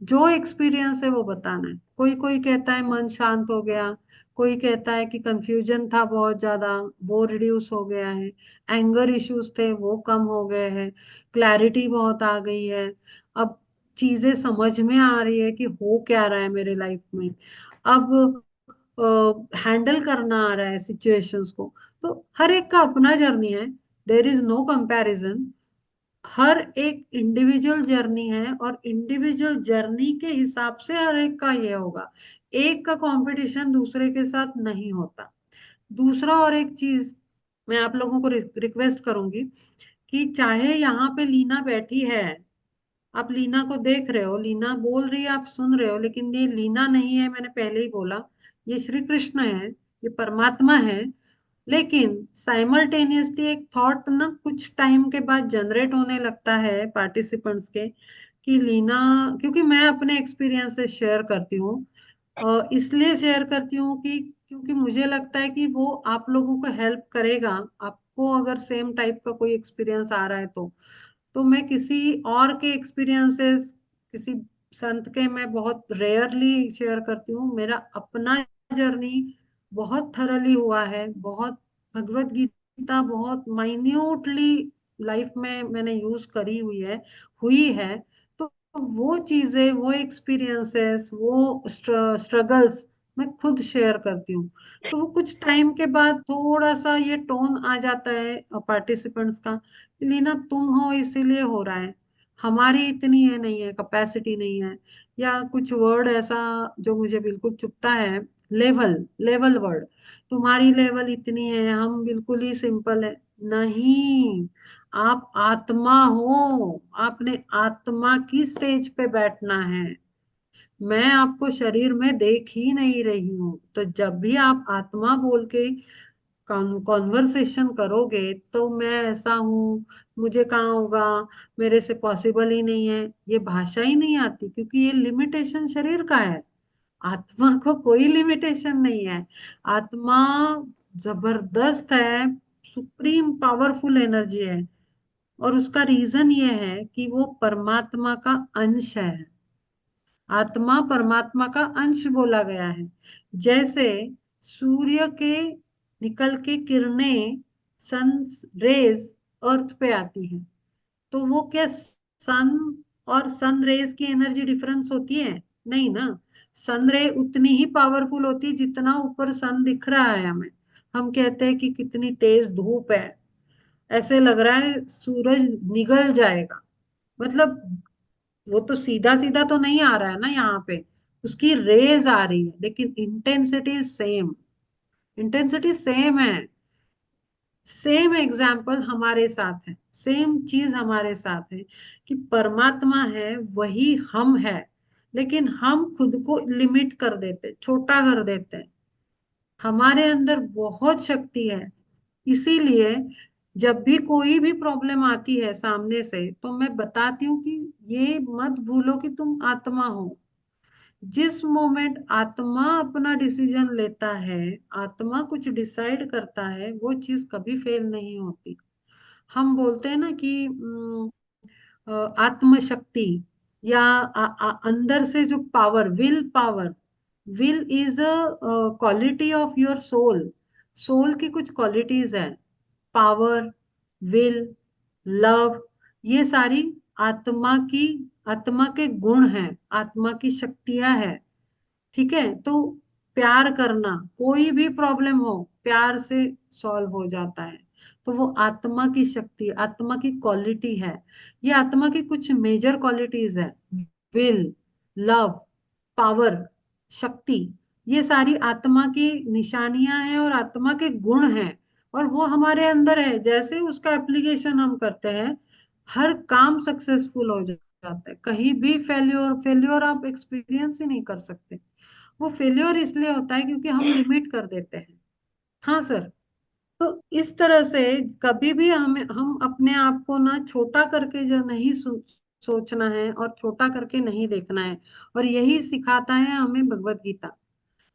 जो एक्सपीरियंस है वो बताना है। कोई कोई कहता है मन शांत हो गया, कोई कहता है कि कंफ्यूजन था बहुत ज्यादा, वो रिड्यूस हो गया है, एंगर इश्यूज थे वो कम हो गए हैं, क्लैरिटी बहुत आ गई है, अब चीजें समझ में आ रही है कि हो क्या रहा है मेरे लाइफ में, अब हैंडल करना आ रहा है सिचुएशंस को। तो हर एक का अपना जर्नी है, देर इज नो कंपैरिजन। हर एक इंडिविजुअल जर्नी है, और इंडिविजुअल जर्नी के हिसाब से हर एक का ये होगा। एक का कंपटीशन दूसरे के साथ नहीं होता। दूसरा और एक चीज मैं आप लोगों को रिक्वेस्ट करूंगी कि चाहे यहाँ पे लीना बैठी है, आप लीना को देख रहे हो, लीना बोल रही है, आप सुन रहे हो, लेकिन ये लीना नहीं है, मैंने पहले ही बोला। ये श्री कृष्ण है, ये परमात्मा है। लेकिन साइमल्टेनियसली एक थॉट ना कुछ टाइम के बाद जनरेट होने लगता है पार्टिसिपेंट्स के, कि लीना, क्योंकि मैं अपने एक्सपीरियंस से शेयर करती हूँ, इसलिए शेयर करती हूँ कि क्योंकि मुझे लगता है कि वो आप लोगों को हेल्प करेगा। आपको अगर सेम टाइप का कोई एक्सपीरियंस आ रहा है तो मैं किसी और के एक्सपीरियंसेस, किसी संत के मैं बहुत रेयरली शेयर करती हूँ। मेरा अपना जर्नी बहुत थरली हुआ है, बहुत भगवत गीता बहुत माइन्यूटली लाइफ में मैंने यूज करी हुई है। तो वो चीजें, वो एक्सपीरियंसेस, वो स्ट्रगल्स मैं खुद शेयर करती हूँ। तो वो कुछ टाइम के बाद थोड़ा सा ये टोन आ जाता है पार्टिसिपेंट्स का, लीना तुम हो इसीलिए हो रहा है, हमारी इतनी है नहीं है, कैपेसिटी नहीं है। या कुछ वर्ड ऐसा जो मुझे बिल्कुल चुभता है, लेवल लेवल वर्ड, तुम्हारी लेवल इतनी है, हम बिल्कुल ही सिंपल है। नहीं, आप आत्मा हो, आपने आत्मा की स्टेज पे बैठना है। मैं आपको शरीर में देख ही नहीं रही हूँ, तो जब भी आप आत्मा बोल के कॉन्वर्सेशन करोगे तो मैं ऐसा हूँ, मुझे कहाँ होगा, मेरे से पॉसिबल ही नहीं है, ये भाषा ही नहीं आती, क्योंकि ये लिमिटेशन शरीर का है। आत्मा को कोई लिमिटेशन नहीं है। आत्मा जबरदस्त है, सुप्रीम पावरफुल एनर्जी है। और उसका रीजन ये है कि वो परमात्मा का अंश है। आत्मा परमात्मा का अंश बोला गया है। जैसे सूर्य के निकल के किरणें, सन रेज अर्थ पे आती है, तो वो क्या सन और सन रेज की एनर्जी डिफरेंस होती है? नहीं ना। सन रे उतनी ही पावरफुल होती है जितना ऊपर सन दिख रहा है हमें। हम कहते हैं कि कितनी तेज धूप है, ऐसे लग रहा है सूरज निगल जाएगा। मतलब वो तो सीधा सीधा तो नहीं आ रहा है ना यहाँ पे, उसकी रेज आ रही है, लेकिन इंटेंसिटी सेम। इंटेंसिटी सेम है। सेम एग्जाम्पल हमारे साथ है, सेम चीज हमारे साथ है कि परमात्मा है वही हम है, लेकिन हम खुद को लिमिट कर देते, छोटा कर देते हैं। हमारे अंदर बहुत शक्ति है। इसीलिए जब भी कोई भी प्रॉब्लम आती है सामने से, तो मैं बताती हूँ कि ये मत भूलो कि तुम आत्मा हो। जिस मोमेंट आत्मा अपना डिसीजन लेता है, आत्मा कुछ डिसाइड करता है, वो चीज कभी फेल नहीं होती। हम बोलते हैं ना कि आत्मशक्ति या अंदर से जो power, will power, will is a quality of your soul. Soul की कुछ क्वालिटीज है, पावर, विल, लव, ये सारी आत्मा की, आत्मा के गुण हैं, आत्मा की शक्तियां हैं। ठीक है, तो प्यार करना, कोई भी प्रॉब्लम हो प्यार से सॉल्व हो जाता है। तो वो आत्मा की शक्ति, आत्मा की क्वालिटी है। ये आत्मा की कुछ मेजर क्वालिटीज है, विल, लव, पावर, शक्ति। ये सारी आत्मा की निशानियां हैं और आत्मा के गुण हैं। और वो हमारे अंदर है, जैसे उसका एप्लीकेशन हम करते हैं, हर काम सक्सेसफुल हो जाता है। कहीं भी फेल्योर फेल्योर आप एक्सपीरियंस ही नहीं कर सकते। वो फेल्योर इसलिए होता है क्योंकि हम लिमिट कर देते हैं। हाँ सर। तो इस तरह से कभी भी हम अपने आप को ना छोटा करके जो नहीं सोचना है और छोटा करके नहीं देखना है। और यही सिखाता है हमें भगवत गीता,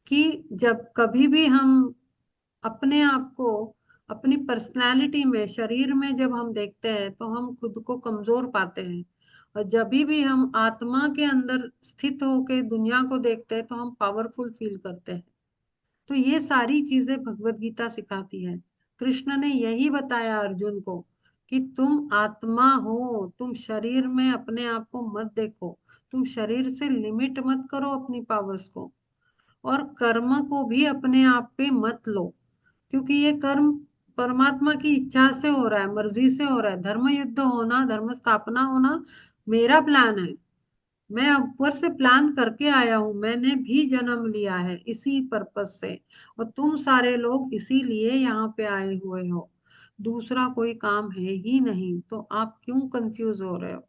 कि जब कभी भी हम अपने आप को, अपनी पर्सनालिटी में, शरीर में जब हम देखते हैं, तो हम खुद को कमजोर पाते हैं। और जब भी हम आत्मा के अंदर स्थित होकर दुनिया को देखते हैं, तो हम पावरफुल फील करते हैं। तो ये सारी चीजें भगवत गीता सिखाती है। कृष्ण ने यही बताया अर्जुन को कि तुम आत्मा हो, तुम शरीर में अपने आप को मत देखो, तुम शरीर से लिमिट मत करो अपनी पावर्स को। और कर्म को भी अपने आप पे मत लो, क्योंकि ये कर्म परमात्मा की इच्छा से हो रहा है, मर्जी से हो रहा है। धर्म युद्ध होना, धर्म स्थापना होना मेरा प्लान है। मैं ऊपर से प्लान करके आया हूं, मैंने भी जन्म लिया है इसी पर्पज से। और तुम सारे लोग इसीलिए यहाँ पे आए हुए हो, दूसरा कोई काम है ही नहीं। तो आप क्यों कंफ्यूज हो रहे हो?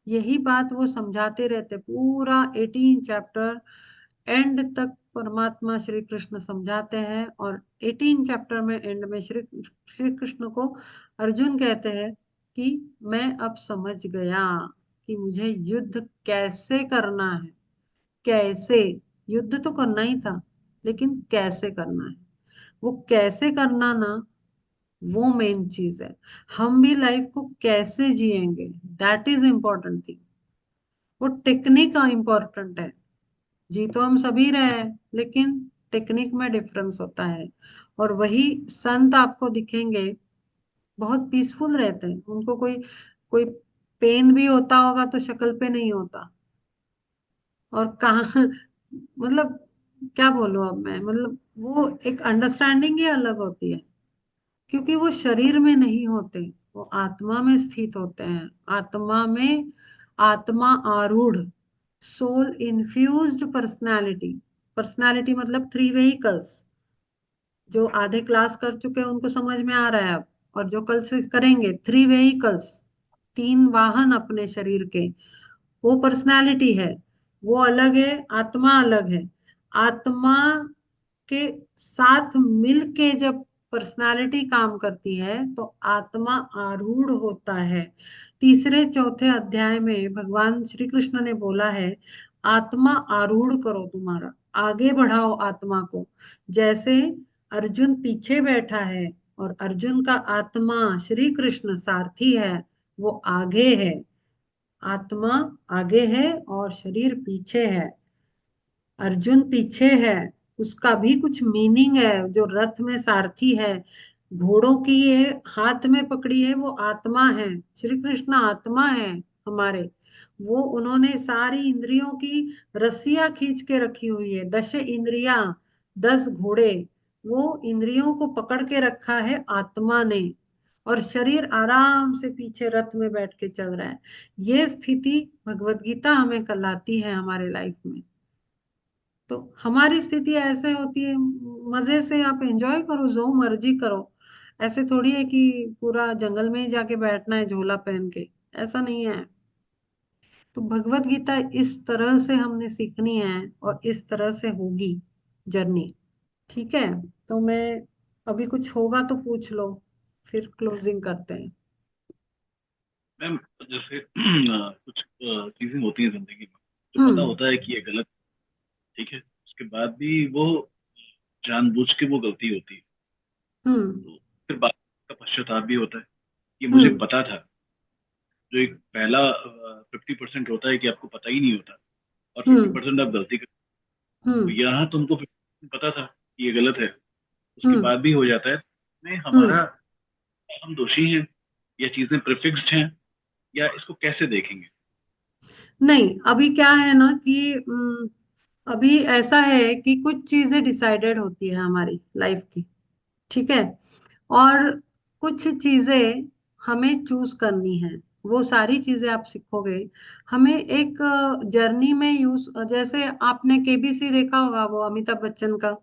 यही बात वो समझाते रहते, पूरा 18 चैप्टर एंड तक परमात्मा श्री कृष्ण समझाते हैं। और 18 चैप्टर में एंड में श्री श्री कृष्ण को अर्जुन कहते हैं कि मैं अब समझ गया कि मुझे युद्ध कैसे करना है। कैसे? युद्ध तो करना ही था, लेकिन कैसे करना है, वो कैसे करना ना, वो मेन चीज है। हम भी लाइफ को कैसे जिएंगे, दैट इज इम्पोर्टेंट थिंग। वो टेक्निक इम्पोर्टेंट है। जी तो हम सभी रहे हैं, लेकिन टेक्निक में डिफरेंस होता है। और वही संत आपको दिखेंगे, बहुत पीसफुल रहते हैं। उनको कोई कोई पेन भी होता होगा तो शक्ल पे नहीं होता। और कहाँ मतलब क्या बोलूं अब मैं, मतलब वो एक अंडरस्टैंडिंग ही अलग होती है, क्योंकि वो शरीर में नहीं होते, वो आत्मा में स्थित होते हैं। आत्मा में, आत्मा आरूढ़, सोल इन्फ्यूज्ड पर्सनालिटी। पर्सनालिटी मतलब 3 व्हीकल्स। जो आधे क्लास कर चुके हैं उनको समझ में आ रहा है अब, और जो कल से करेंगे, 3 व्हीकल्स, 3 वाहन अपने शरीर के, वो पर्सनालिटी है। वो अलग है, आत्मा अलग है। आत्मा के साथ मिलके जब पर्सनालिटी काम करती है, तो आत्मा आरूढ़ होता है। तीसरे चौथे अध्याय में भगवान श्री कृष्ण ने बोला है, आत्मा आरूढ़ करो, तुम्हारा आगे बढ़ाओ आत्मा को। जैसे अर्जुन पीछे बैठा है, और अर्जुन का आत्मा श्री कृष्ण सारथी है, वो आगे है। आत्मा आगे है और शरीर पीछे है। अर्जुन पीछे है, उसका भी कुछ मीनिंग है। जो रथ में सारथी है, घोड़ों की ये हाथ में पकड़ी है, वो आत्मा है। श्री कृष्ण आत्मा है हमारे। वो उन्होंने सारी इंद्रियों की रस्सियां खींच के रखी हुई है, 10 इंद्रियां, 10 घोड़े। वो इंद्रियों को पकड़ के रखा है आत्मा ने, और शरीर आराम से पीछे रथ में बैठ के चल रहा है। ये स्थिति भगवत गीता हमें लाती है हमारे लाइफ में। तो हमारी स्थिति ऐसे होती है, मजे से आप एंजॉय करो, जो मर्जी करो। ऐसे थोड़ी है कि पूरा जंगल में ही जाके बैठना है झोला पहन के, ऐसा नहीं है। तो भगवत गीता इस तरह से हमने सीखनी है, और इस तरह से होगी जर्नी। ठीक है, तो मैं अभी कुछ होगा तो पूछ लो, फिर क्लोजिंग करते हैं। मैम जैसे कुछ चीजें होती हैं जिंदगी में, जो पता हम्म। होता है कि ये गलत, ठीक है, उसके बाद भी वो जानबूझ के वो गलती होती है। हम्म। तो फिर बाद का पश्चाताप भी होता है कि मुझे हम्म। पता था। जो एक पहला 50% होता है कि आपको पता ही नहीं होता, और फिफ्टी हम्म। परसेंट आप गलती कर, तो हम्म। यहाँ तुमको 50% पता था कि ये गलत है, उसके हम्म। बाद भी हो जाता है। में हम्म। हमारा, हम दोषी हैं या चीजें प्रिफिक्स्ड हैं, या इसको कैसे देखेंगे? नहीं, अभी क्या है ना कि अभी ऐसा है कि कुछ चीजें डिसाइडेड होती है हमारी लाइफ की। ठीक है, और कुछ चीजें हमें चूज करनी है। वो सारी चीजें आप सीखोगे। हमें एक जर्नी में यूज, जैसे आपने केबीसी देखा होगा, वो अमिताभ बच्चन का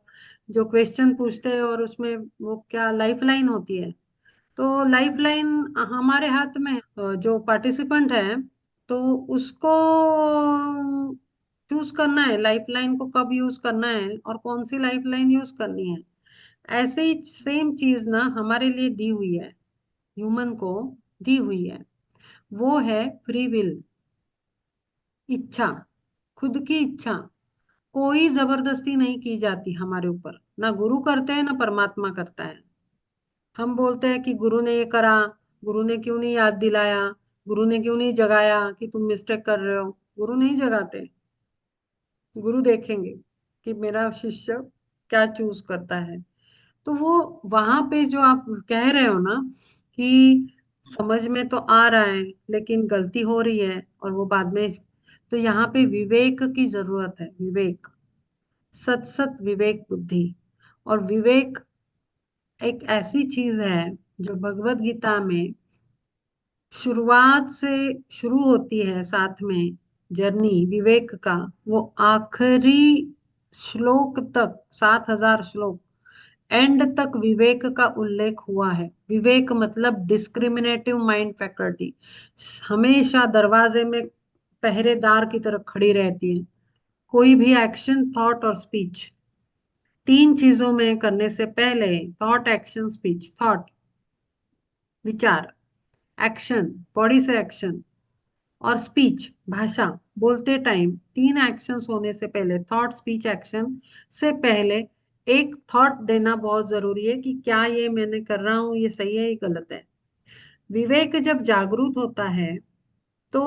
जो क्वेश्चन पूछते हैं, और उसमें वो क्या लाइफ लाइन होती है। तो लाइफ लाइन हमारे हाथ में है। जो पार्टिसिपेंट है, तो उसको चूज करना है लाइफ लाइन को कब यूज करना है और कौन सी लाइफ लाइन यूज करनी है। ऐसे ही सेम चीज ना हमारे लिए दी हुई है, ह्यूमन को दी हुई है। वो है फ्री विल, इच्छा, खुद की इच्छा। कोई जबरदस्ती नहीं की जाती हमारे ऊपर, ना गुरु करते हैं ना परमात्मा करता है। हम बोलते हैं कि गुरु ने ये करा, गुरु ने क्यों नहीं याद दिलाया, गुरु ने क्यों नहीं जगाया कि तुम मिस्टेक कर रहे हो। गुरु नहीं जगाते, गुरु देखेंगे कि मेरा शिष्य क्या चूज करता है। तो वो वहां पे जो आप कह रहे हो ना कि समझ में तो आ रहा है लेकिन गलती हो रही है, और वो बाद में, तो यहाँ पे विवेक की जरूरत है। विवेक, सत सत विवेक बुद्धि। और विवेक एक ऐसी चीज है जो भगवत गीता में शुरुआत से शुरू होती है, साथ में जर्नी विवेक का, वो आखिरी श्लोक तक, 7,000 श्लोक, एंड तक विवेक का उल्लेख हुआ है। विवेक मतलब डिस्क्रिमिनेटिव माइंड फैकल्टी, हमेशा दरवाजे में पहरेदार की तरह खड़ी रहती है। कोई भी एक्शन, थॉट और स्पीच, तीन चीजों में करने से पहले, थॉट, एक्शन, स्पीच, थॉट विचार, एक्शन बॉडी से एक्शन, और स्पीच भाषा बोलते टाइम, तीन एक्शंस होने से पहले, थॉट स्पीच एक्शन से पहले एक थॉट देना बहुत जरूरी है कि क्या ये मैंने कर रहा हूं ये सही है ये गलत है। विवेक जब जागरूक होता है तो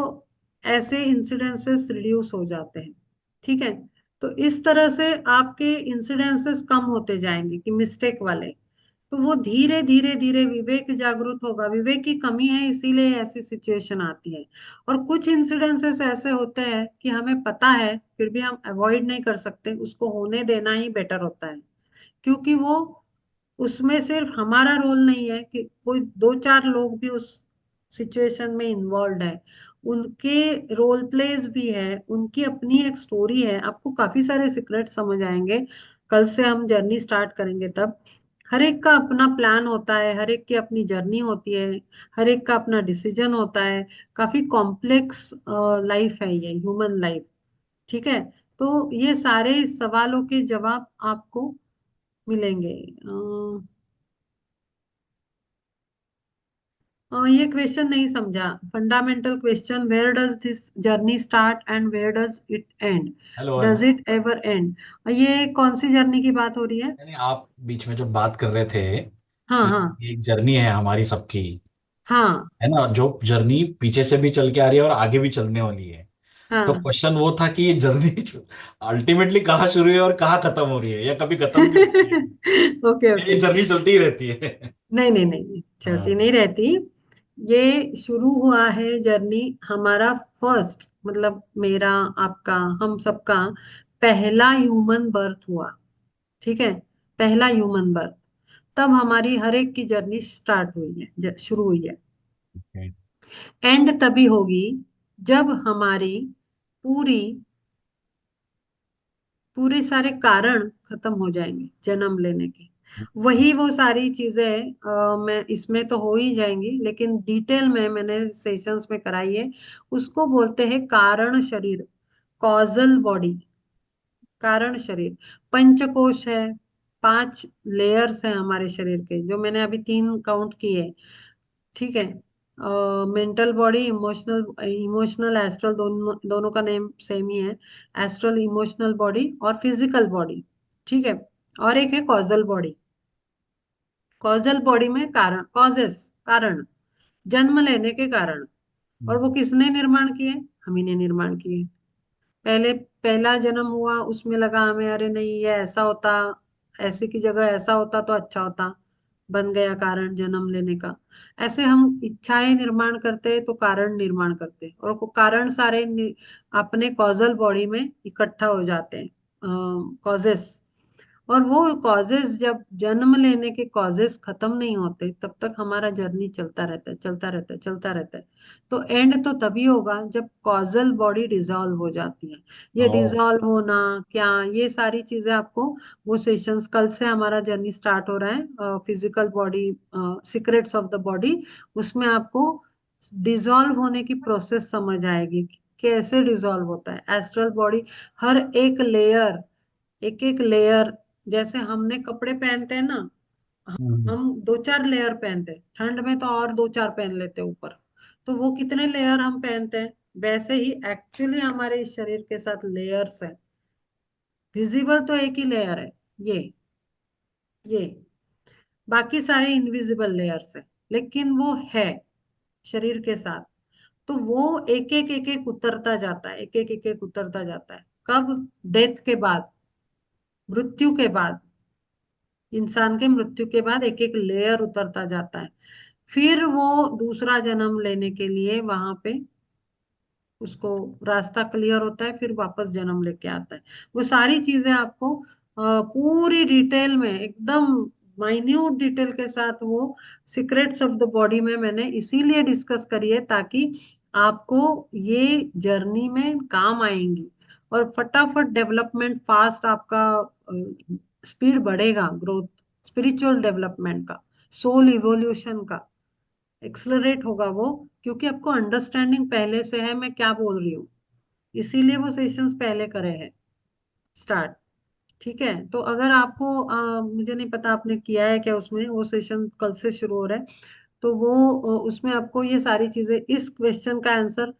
ऐसे इंसिडेंसेस रिड्यूस हो जाते हैं। ठीक है, तो इस तरह से आपके इंसिडेंसेस कम होते जाएंगे कि मिस्टेक वाले। तो वो धीरे धीरे धीरे विवेक जागरूक होगा। विवेक की कमी है इसीलिए ऐसी सिचुएशन आती है। और कुछ इंसिडेंसेस ऐसे होते हैं कि हमें पता है फिर भी हम अवॉइड नहीं कर सकते, उसको होने देना ही बेटर होता है। क्योंकि वो, उसमें सिर्फ हमारा रोल नहीं है, कि कोई दो चार लोग भी उस सिचुएशन में इन्वॉल्व है, उनके रोल प्लेस भी है, उनकी अपनी एक स्टोरी है। आपको काफी सारे सीक्रेट समझ आएंगे, कल से हम जर्नी स्टार्ट करेंगे तब। हर एक का अपना प्लान होता है, हर एक की अपनी जर्नी होती है, हर एक का अपना डिसीजन होता है। काफी कॉम्प्लेक्स लाइफ है ये ह्यूमन लाइफ। ठीक है, तो ये सारे सवालों के जवाब आपको मिलेंगे। ये क्वेश्चन नहीं समझा। Fundamental question, where does this journey start and where does it end, hello does hello. It ever end. ये कौन सी जर्नी की बात हो रही है? यानी आप बीच में जब बात कर रहे थे हाँ कि हाँ एक जर्नी है हमारी सबकी, हाँ है ना, जो जर्नी पीछे से भी चल के आ रही है और आगे भी चलने वाली है। तो हाँ। क्वेश्चन वो था कि ये जर्नी अल्टीमेटली कहाँ शुरू है और कहाँ खत्म हो रही है, या कभी खत्म भी होती है, ओके या ये ओके। जर्नी चलती ही रहती है। नहीं नहीं नहीं नहीं, चलती हाँ। नहीं रहती। ये शुरू हुआ है जर्नी हमारा फर्स्ट, मतलब मेरा, आपका, हम सबका पहला ह्यूमन बर्थ हुआ। ठीक है, पहला ह्यूमन बर्थ, तब हमारी हर एक की जर्नी स्टार्ट हुई है, शुरू हुई है। Okay. एंड तभी होगी जब हमारी पूरी पूरे सारे कारण खत्म हो जाएंगे जन्म लेने के। वही वो सारी चीजें मैं इसमें तो हो ही जाएंगी, लेकिन डिटेल में मैंने सेशंस में कराई है। उसको बोलते हैं कारण शरीर, कॉजल बॉडी, कारण शरीर। पंचकोश है, 5 लेयर्स हैं हमारे शरीर के, जो मैंने अभी 3 काउंट किए। ठीक है, mental body, emotional, emotional astral, दोनों दोनों का नेम सेम ही है। एस्ट्रल इमोशनल बॉडी और फिजिकल बॉडी। ठीक है, और एक है कॉजल बॉडी। कॉजल बॉडी में कारण, कॉजेस, कारण, जन्म लेने के कारण। और वो किसने निर्माण किए? हम ही ने निर्माण किए। पहले पहला जन्म हुआ, उसमें लगा हमें अरे नहीं ये ऐसा होता, ऐसे की जगह ऐसा होता तो अच्छा होता, बन गया कारण जन्म लेने का। ऐसे हम इच्छाएं निर्माण करते तो कारण निर्माण करते, और वो कारण सारे अपने कॉजल बॉडी में इकट्ठा हो जाते हैं, कॉजेस। और वो कॉजेस जब जन्म लेने के कॉजेस खत्म नहीं होते, तब तक हमारा जर्नी चलता रहता है, चलता रहता है, चलता रहता है। तो एंड तो तभी होगा जब कॉजल बॉडी डिसॉल्व हो जाती है। ये ओ, डिसॉल्व होना क्या, ये सारी चीजें आपको, वो सेशंस कल से हमारा जर्नी स्टार्ट हो रहा है, physical body, secrets of the body. उसमें आपको डिसॉल्व होने की प्रोसेस समझ आएगी कि कैसे डिसॉल्व होता है एस्ट्रल बॉडी। हर एक लेयर, एक एक लेयर, जैसे हमने कपड़े पहनते हैं ना, हम्म, हम 2-4 लेयर पहनते हैं, ठंड में तो और 2-4 पहन लेते हैं ऊपर। तो वो कितने लेयर हम पहनते हैं, वैसे ही एक्चुअली हमारे इस शरीर के साथ लेयर्स है। विजिबल तो एक ही लेयर है, ये ये बाकी सारे इनविजिबल लेयर्स है, लेकिन वो है शरीर के साथ। तो वो एक एक उतरता जाता है, एक एक उतरता जाता है। कब? डेथ के बाद, मृत्यु के बाद, इंसान के मृत्यु के बाद एक एक लेयर उतरता जाता है। फिर वो दूसरा जन्म लेने के लिए वहां पे उसको रास्ता क्लियर होता है, फिर वापस जन्म लेके आता है। वो सारी चीजें आपको पूरी डिटेल में, एकदम माइन्यूट डिटेल के साथ, वो सीक्रेट्स ऑफ द बॉडी में मैंने इसीलिए डिस्कस करी है, ताकि आपको ये जर्नी में काम आएंगी। और फटाफट डेवलपमेंट फास्ट आपका, स्पीड बढ़ेगा, ग्रोथ, स्पिरिचुअल डेवलपमेंट का, सोल इवोल्यूशन का एक्सलरेट होगा वो, क्योंकि आपको अंडरस्टैंडिंग पहले से है मैं क्या बोल रही हूँ। इसीलिए वो सेशंस पहले करे हैं स्टार्ट। ठीक है, तो अगर आपको मुझे नहीं पता आपने किया है क्या, उसमें वो सेशन कल से शुरू हो रहा है, तो वो उसमें आपको ये सारी चीजें, इस क्वेश्चन का आंसर,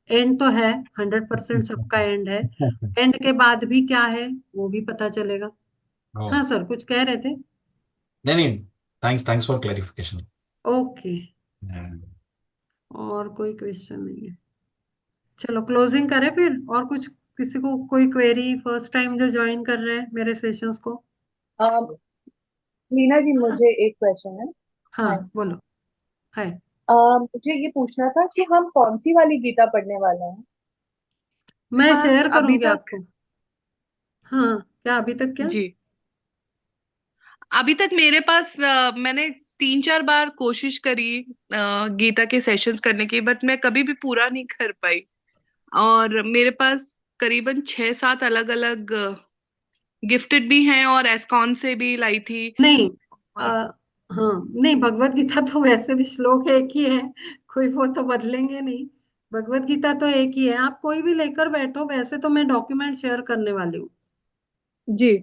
एंड तो है, 100% सबका एंड है। एंड के बाद भी क्या है वो भी पता चलेगा। ओ, हाँ सर, कुछ कह रहे थे? नहीं नहीं, thanks thanks for clarification. Okay, और कोई क्वेश्चन नहीं है? चलो क्लोजिंग करें फिर, और कुछ, किसी को कोई क्वेरी, फर्स्ट टाइम जो ज्वाइन कर रहे हैं मेरे सेशंस को? अम, मीना जी, हाँ मुझे एक क्वेश्चन है। हाँ, हाय। बोलो। है, मुझे ये पूछना था कि हम कौन सी वाली गीता पढ़ने वाले हैं। मैं पास शेयर अभी करूंगी तक, आपको। हाँ, क्या अभी तक क्या? जी, अभी तक मेरे पास मैंने 3-4 बार कोशिश करी गीता के सेशंस करने की, बट मैं कभी भी पूरा नहीं कर पाई। और मेरे पास करीबन 6-7 अलग अलग गिफ्टेड भी हैं, और एस्कॉन से भी लाई थी। नहीं, और हाँ, नहीं, भगवत गीता तो वैसे भी श्लोक एक ही है, कोई वो तो बदलेंगे नहीं। भगवत गीता तो एक ही है, आप कोई भी लेकर बैठो, वैसे तो मैं डॉक्यूमेंट शेयर करने वाली हूँ। जी।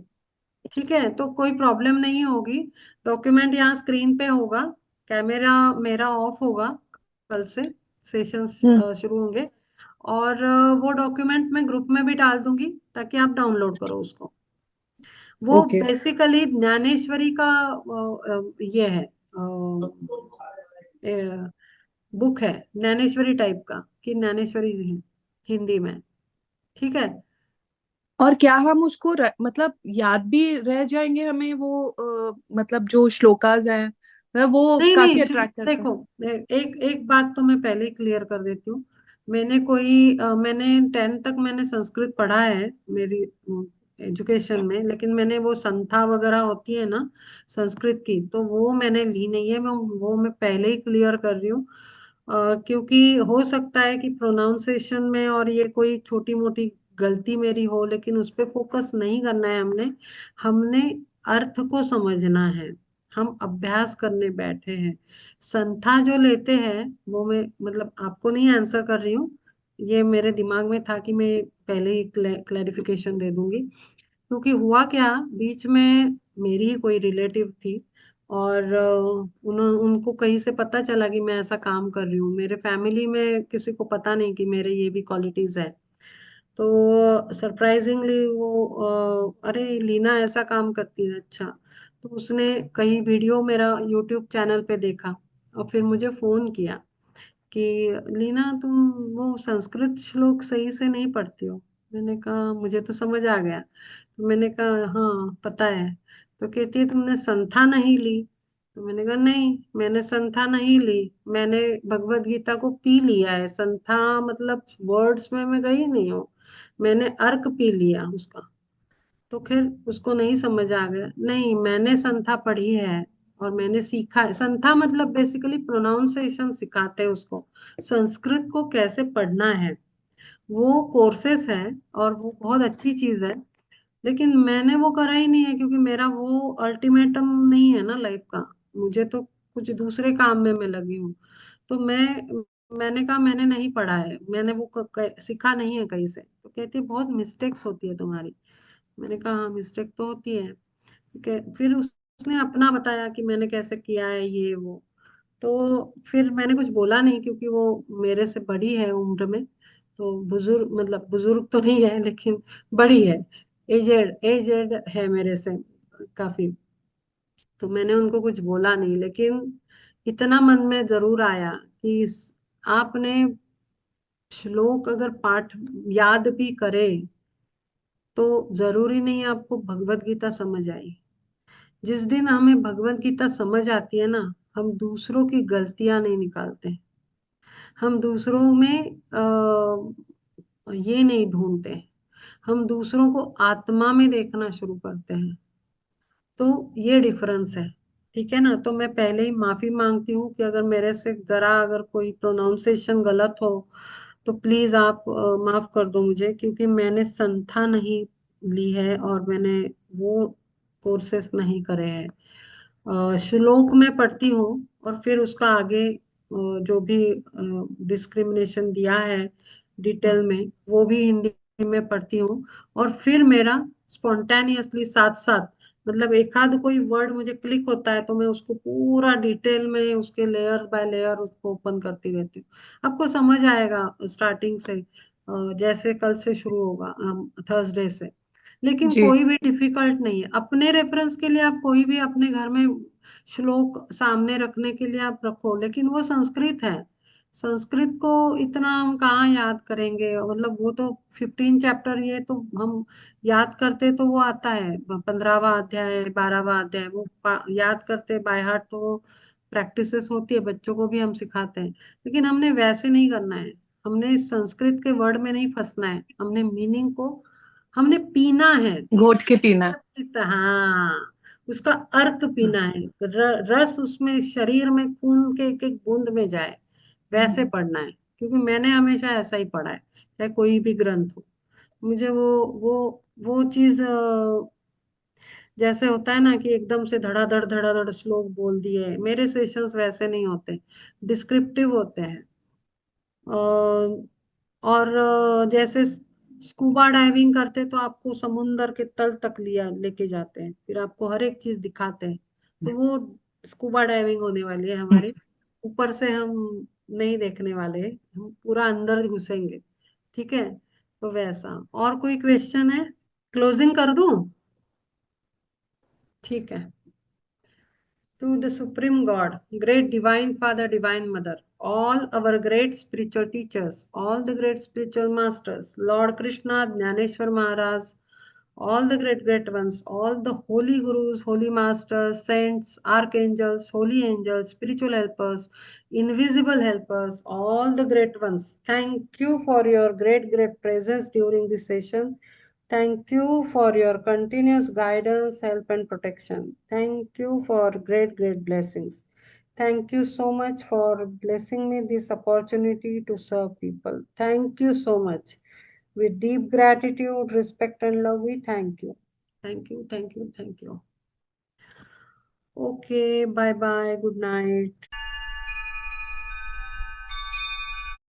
ठीक है, तो कोई प्रॉब्लम नहीं होगी। डॉक्यूमेंट यहाँ स्क्रीन पे होगा, कैमरा मेरा ऑफ होगा, कल से सेशंस हम्म। शुरू होंगे। और वो डॉक्यूमेंट मैं ग्रुप में भी डाल दूंगी, ताकि आप डाउनलोड करो उसको। वो ओके। बेसिकली ज्ञानेश्वरी का ये है, बुक है ज्ञानेश्वरी टाइप का, कि ज्ञानेश्वरी है हिंदी में। ठीक है। और क्या हम उसको मतलब याद भी रह जाएंगे हमें वो मतलब जो श्लोकाज हैं, मतलब वो नहीं नहीं, काफी अट्रैक्ट करते हैं। देखो, एक एक बात तो मैं पहले ही क्लियर कर देती हूँ। मैंने 10th तक मैंने संस्कृत पढ़ा है मेरी एजुकेशन में, लेकिन मैंने वो संथा वगैरह होती है ना संस्कृत की, तो वो मैंने ली नहीं है। मैं पहले ही क्लियर कर रही हूँ। क्योंकि हो सकता है कि प्रोनाउंसिएशन में और ये कोई छोटी मोटी गलती मेरी हो, लेकिन उस पर फोकस नहीं करना है हमने। हमने अर्थ को समझना है। हम अभ्यास करने बैठे हैं। संथा जो लेते हैं वो, मैं मतलब आपको नहीं आंसर कर रही हूँ, ये मेरे दिमाग में था कि मैं पहले ही क्लैरिफिकेशन दे दूंगी। क्योंकि हुआ क्या, बीच में मेरी ही कोई रिलेटिव थी, और उनको कहीं से पता चला कि मैं ऐसा काम कर रही हूँ। मेरे फैमिली में किसी को पता नहीं कि मेरे ये भी क्वालिटीज है। तो सरप्राइजिंगली वो अरे लीना ऐसा काम करती है, अच्छा। तो उसने कहीं वीडियो मेरा यूट्यूब चैनल पे देखा, और फिर मुझे फोन किया कि लीना, तुम वो संस्कृत श्लोक सही से नहीं पढ़ती हो। मैंने कहा मुझे तो समझ आ गया। तो मैंने कहा हाँ पता है। तो कहती है तुमने संथा नहीं ली। तो मैंने कहा नहीं, मैंने संथा नहीं ली। मैंने भगवत गीता को पी लिया है। संथा मतलब वर्ड्स में मैं गई नहीं हूँ, मैंने अर्क पी लिया उसका। तो फिर उसको नहीं समझ आ गया। नहीं, मैंने संथा पढ़ी है और मैंने सीखा है। संथा मतलब बेसिकली प्रोनाउंसिएशन सिखाते हैं उसको, संस्कृत को कैसे पढ़ना है। वो कोर्सेस है और वो बहुत अच्छी चीज है। लेकिन मैंने वो करा ही नहीं है, क्योंकि मेरा वो अल्टीमेटम नहीं है ना लाइफ का। मुझे तो कुछ दूसरे काम में मैं लगी हूँ। तो मैंने कहा मैंने नहीं पढ़ा है, मैंने वो सीखा नहीं है कहीं से। तो कहती है बहुत मिस्टेक्स होती है तुम्हारी। मैंने कहा हाँ मिस्टेक तो होती है। ठीक है। फिर उसने अपना बताया कि मैंने कैसे किया है ये वो। तो फिर मैंने कुछ बोला नहीं, क्योंकि वो मेरे से बड़ी है उम्र में। तो बुजुर्ग मतलब बुजुर्ग तो नहीं है, लेकिन बड़ी है, एजेड एजेड है मेरे से काफी। तो मैंने उनको कुछ बोला नहीं, लेकिन इतना मन में जरूर आया कि आपने श्लोक अगर पाठ याद भी करे तो जरूरी नहीं आपको भगवत गीता समझ आई। जिस दिन हमें भगवत गीता समझ आती है ना, हम दूसरों की गलतियां नहीं निकालते। हम दूसरों में ये नहीं ढूंढते। हम दूसरों को आत्मा में देखना शुरू करते हैं। तो ये डिफरेंस है। ठीक है ना। तो मैं पहले ही माफी मांगती हूँ कि अगर मेरे से जरा अगर कोई प्रोनाउंसिएशन गलत हो तो प्लीज आप माफ कर दो मुझे, क्योंकि मैंने संथा नहीं ली है और मैंने वो कोर्सेस नहीं करे हैं। श्लोक में पढ़ती हूँ, और फिर उसका आगे जो भी डिस्क्रिमिनेशन दिया है डिटेल में, वो भी हिंदी में पढ़ती हूँ। और फिर मेरा स्पॉन्टेनियसली साथ साथ, मतलब एक आध कोई वर्ड मुझे क्लिक होता है तो मैं उसको पूरा डिटेल में उसके लेयर्स बाय लेयर उसको ओपन करती रहती हूँ। आपको समझ आएगा स्टार्टिंग से, जैसे कल से शुरू होगा, थर्सडे से। लेकिन जी। कोई भी डिफिकल्ट नहीं है। अपने रेफरेंस के लिए आप कोई भी अपने घर में श्लोक सामने रखने के लिए आप रखो, लेकिन वो संस्कृत है। संस्कृत को इतना हम कहाँ याद करेंगे, मतलब वो तो 15 चैप्टर, ये तो हम याद करते तो वो आता है 15वां अध्याय 12वां अध्याय, वो याद करते बाय हार्ट। तो वो प्रैक्टिसेस होती है, बच्चों को भी हम सिखाते हैं। लेकिन हमने वैसे नहीं करना है। हमने संस्कृत के वर्ड में नहीं फंसना है, हमने मीनिंग को हमने पीना है। घोट के पीना। हाँ, उसका अर्क पीना है। रस उसमें शरीर में खून के एक एक बूंद में जाए, वैसे पढ़ना है। क्योंकि मैंने हमेशा ऐसा ही पढ़ा है, चाहे कोई भी ग्रंथ हो। मुझे वो चीज जैसे होता है ना कि एकदम से धड़ाधड़ श्लोक बोल दिए, मेरे सेशंस वैसे नहीं होते, डिस्क्रिप्टिव होते हैं। और जैसे स्कूबा डाइविंग करते तो आपको समुंदर के तल तक लिया लेके जाते हैं, फिर आपको हर एक चीज दिखाते हैं। तो वो स्कूबा डाइविंग होने वाली है हमारी। ऊपर से हम नहीं देखने वाले, हम पूरा अंदर घुसेंगे। ठीक है। तो वैसा। और कोई क्वेश्चन है? क्लोजिंग कर दूं? ठीक है। To the Supreme God, great Divine Father, Divine Mother, all our great spiritual teachers, all the great spiritual masters, Lord Krishna, Jnaneshwar Maharaj, all the great ones, all the holy gurus, holy masters, saints, archangels, holy angels, spiritual helpers, invisible helpers, all the great ones. Thank you for your great presence during this session. Thank you for your continuous guidance, help, and protection. Thank you for great blessings. Thank you so much for blessing me this opportunity to serve people. Thank you so much. With deep gratitude, respect, and love, we thank you. Thank you, thank you, thank you. Okay, bye bye. Good night.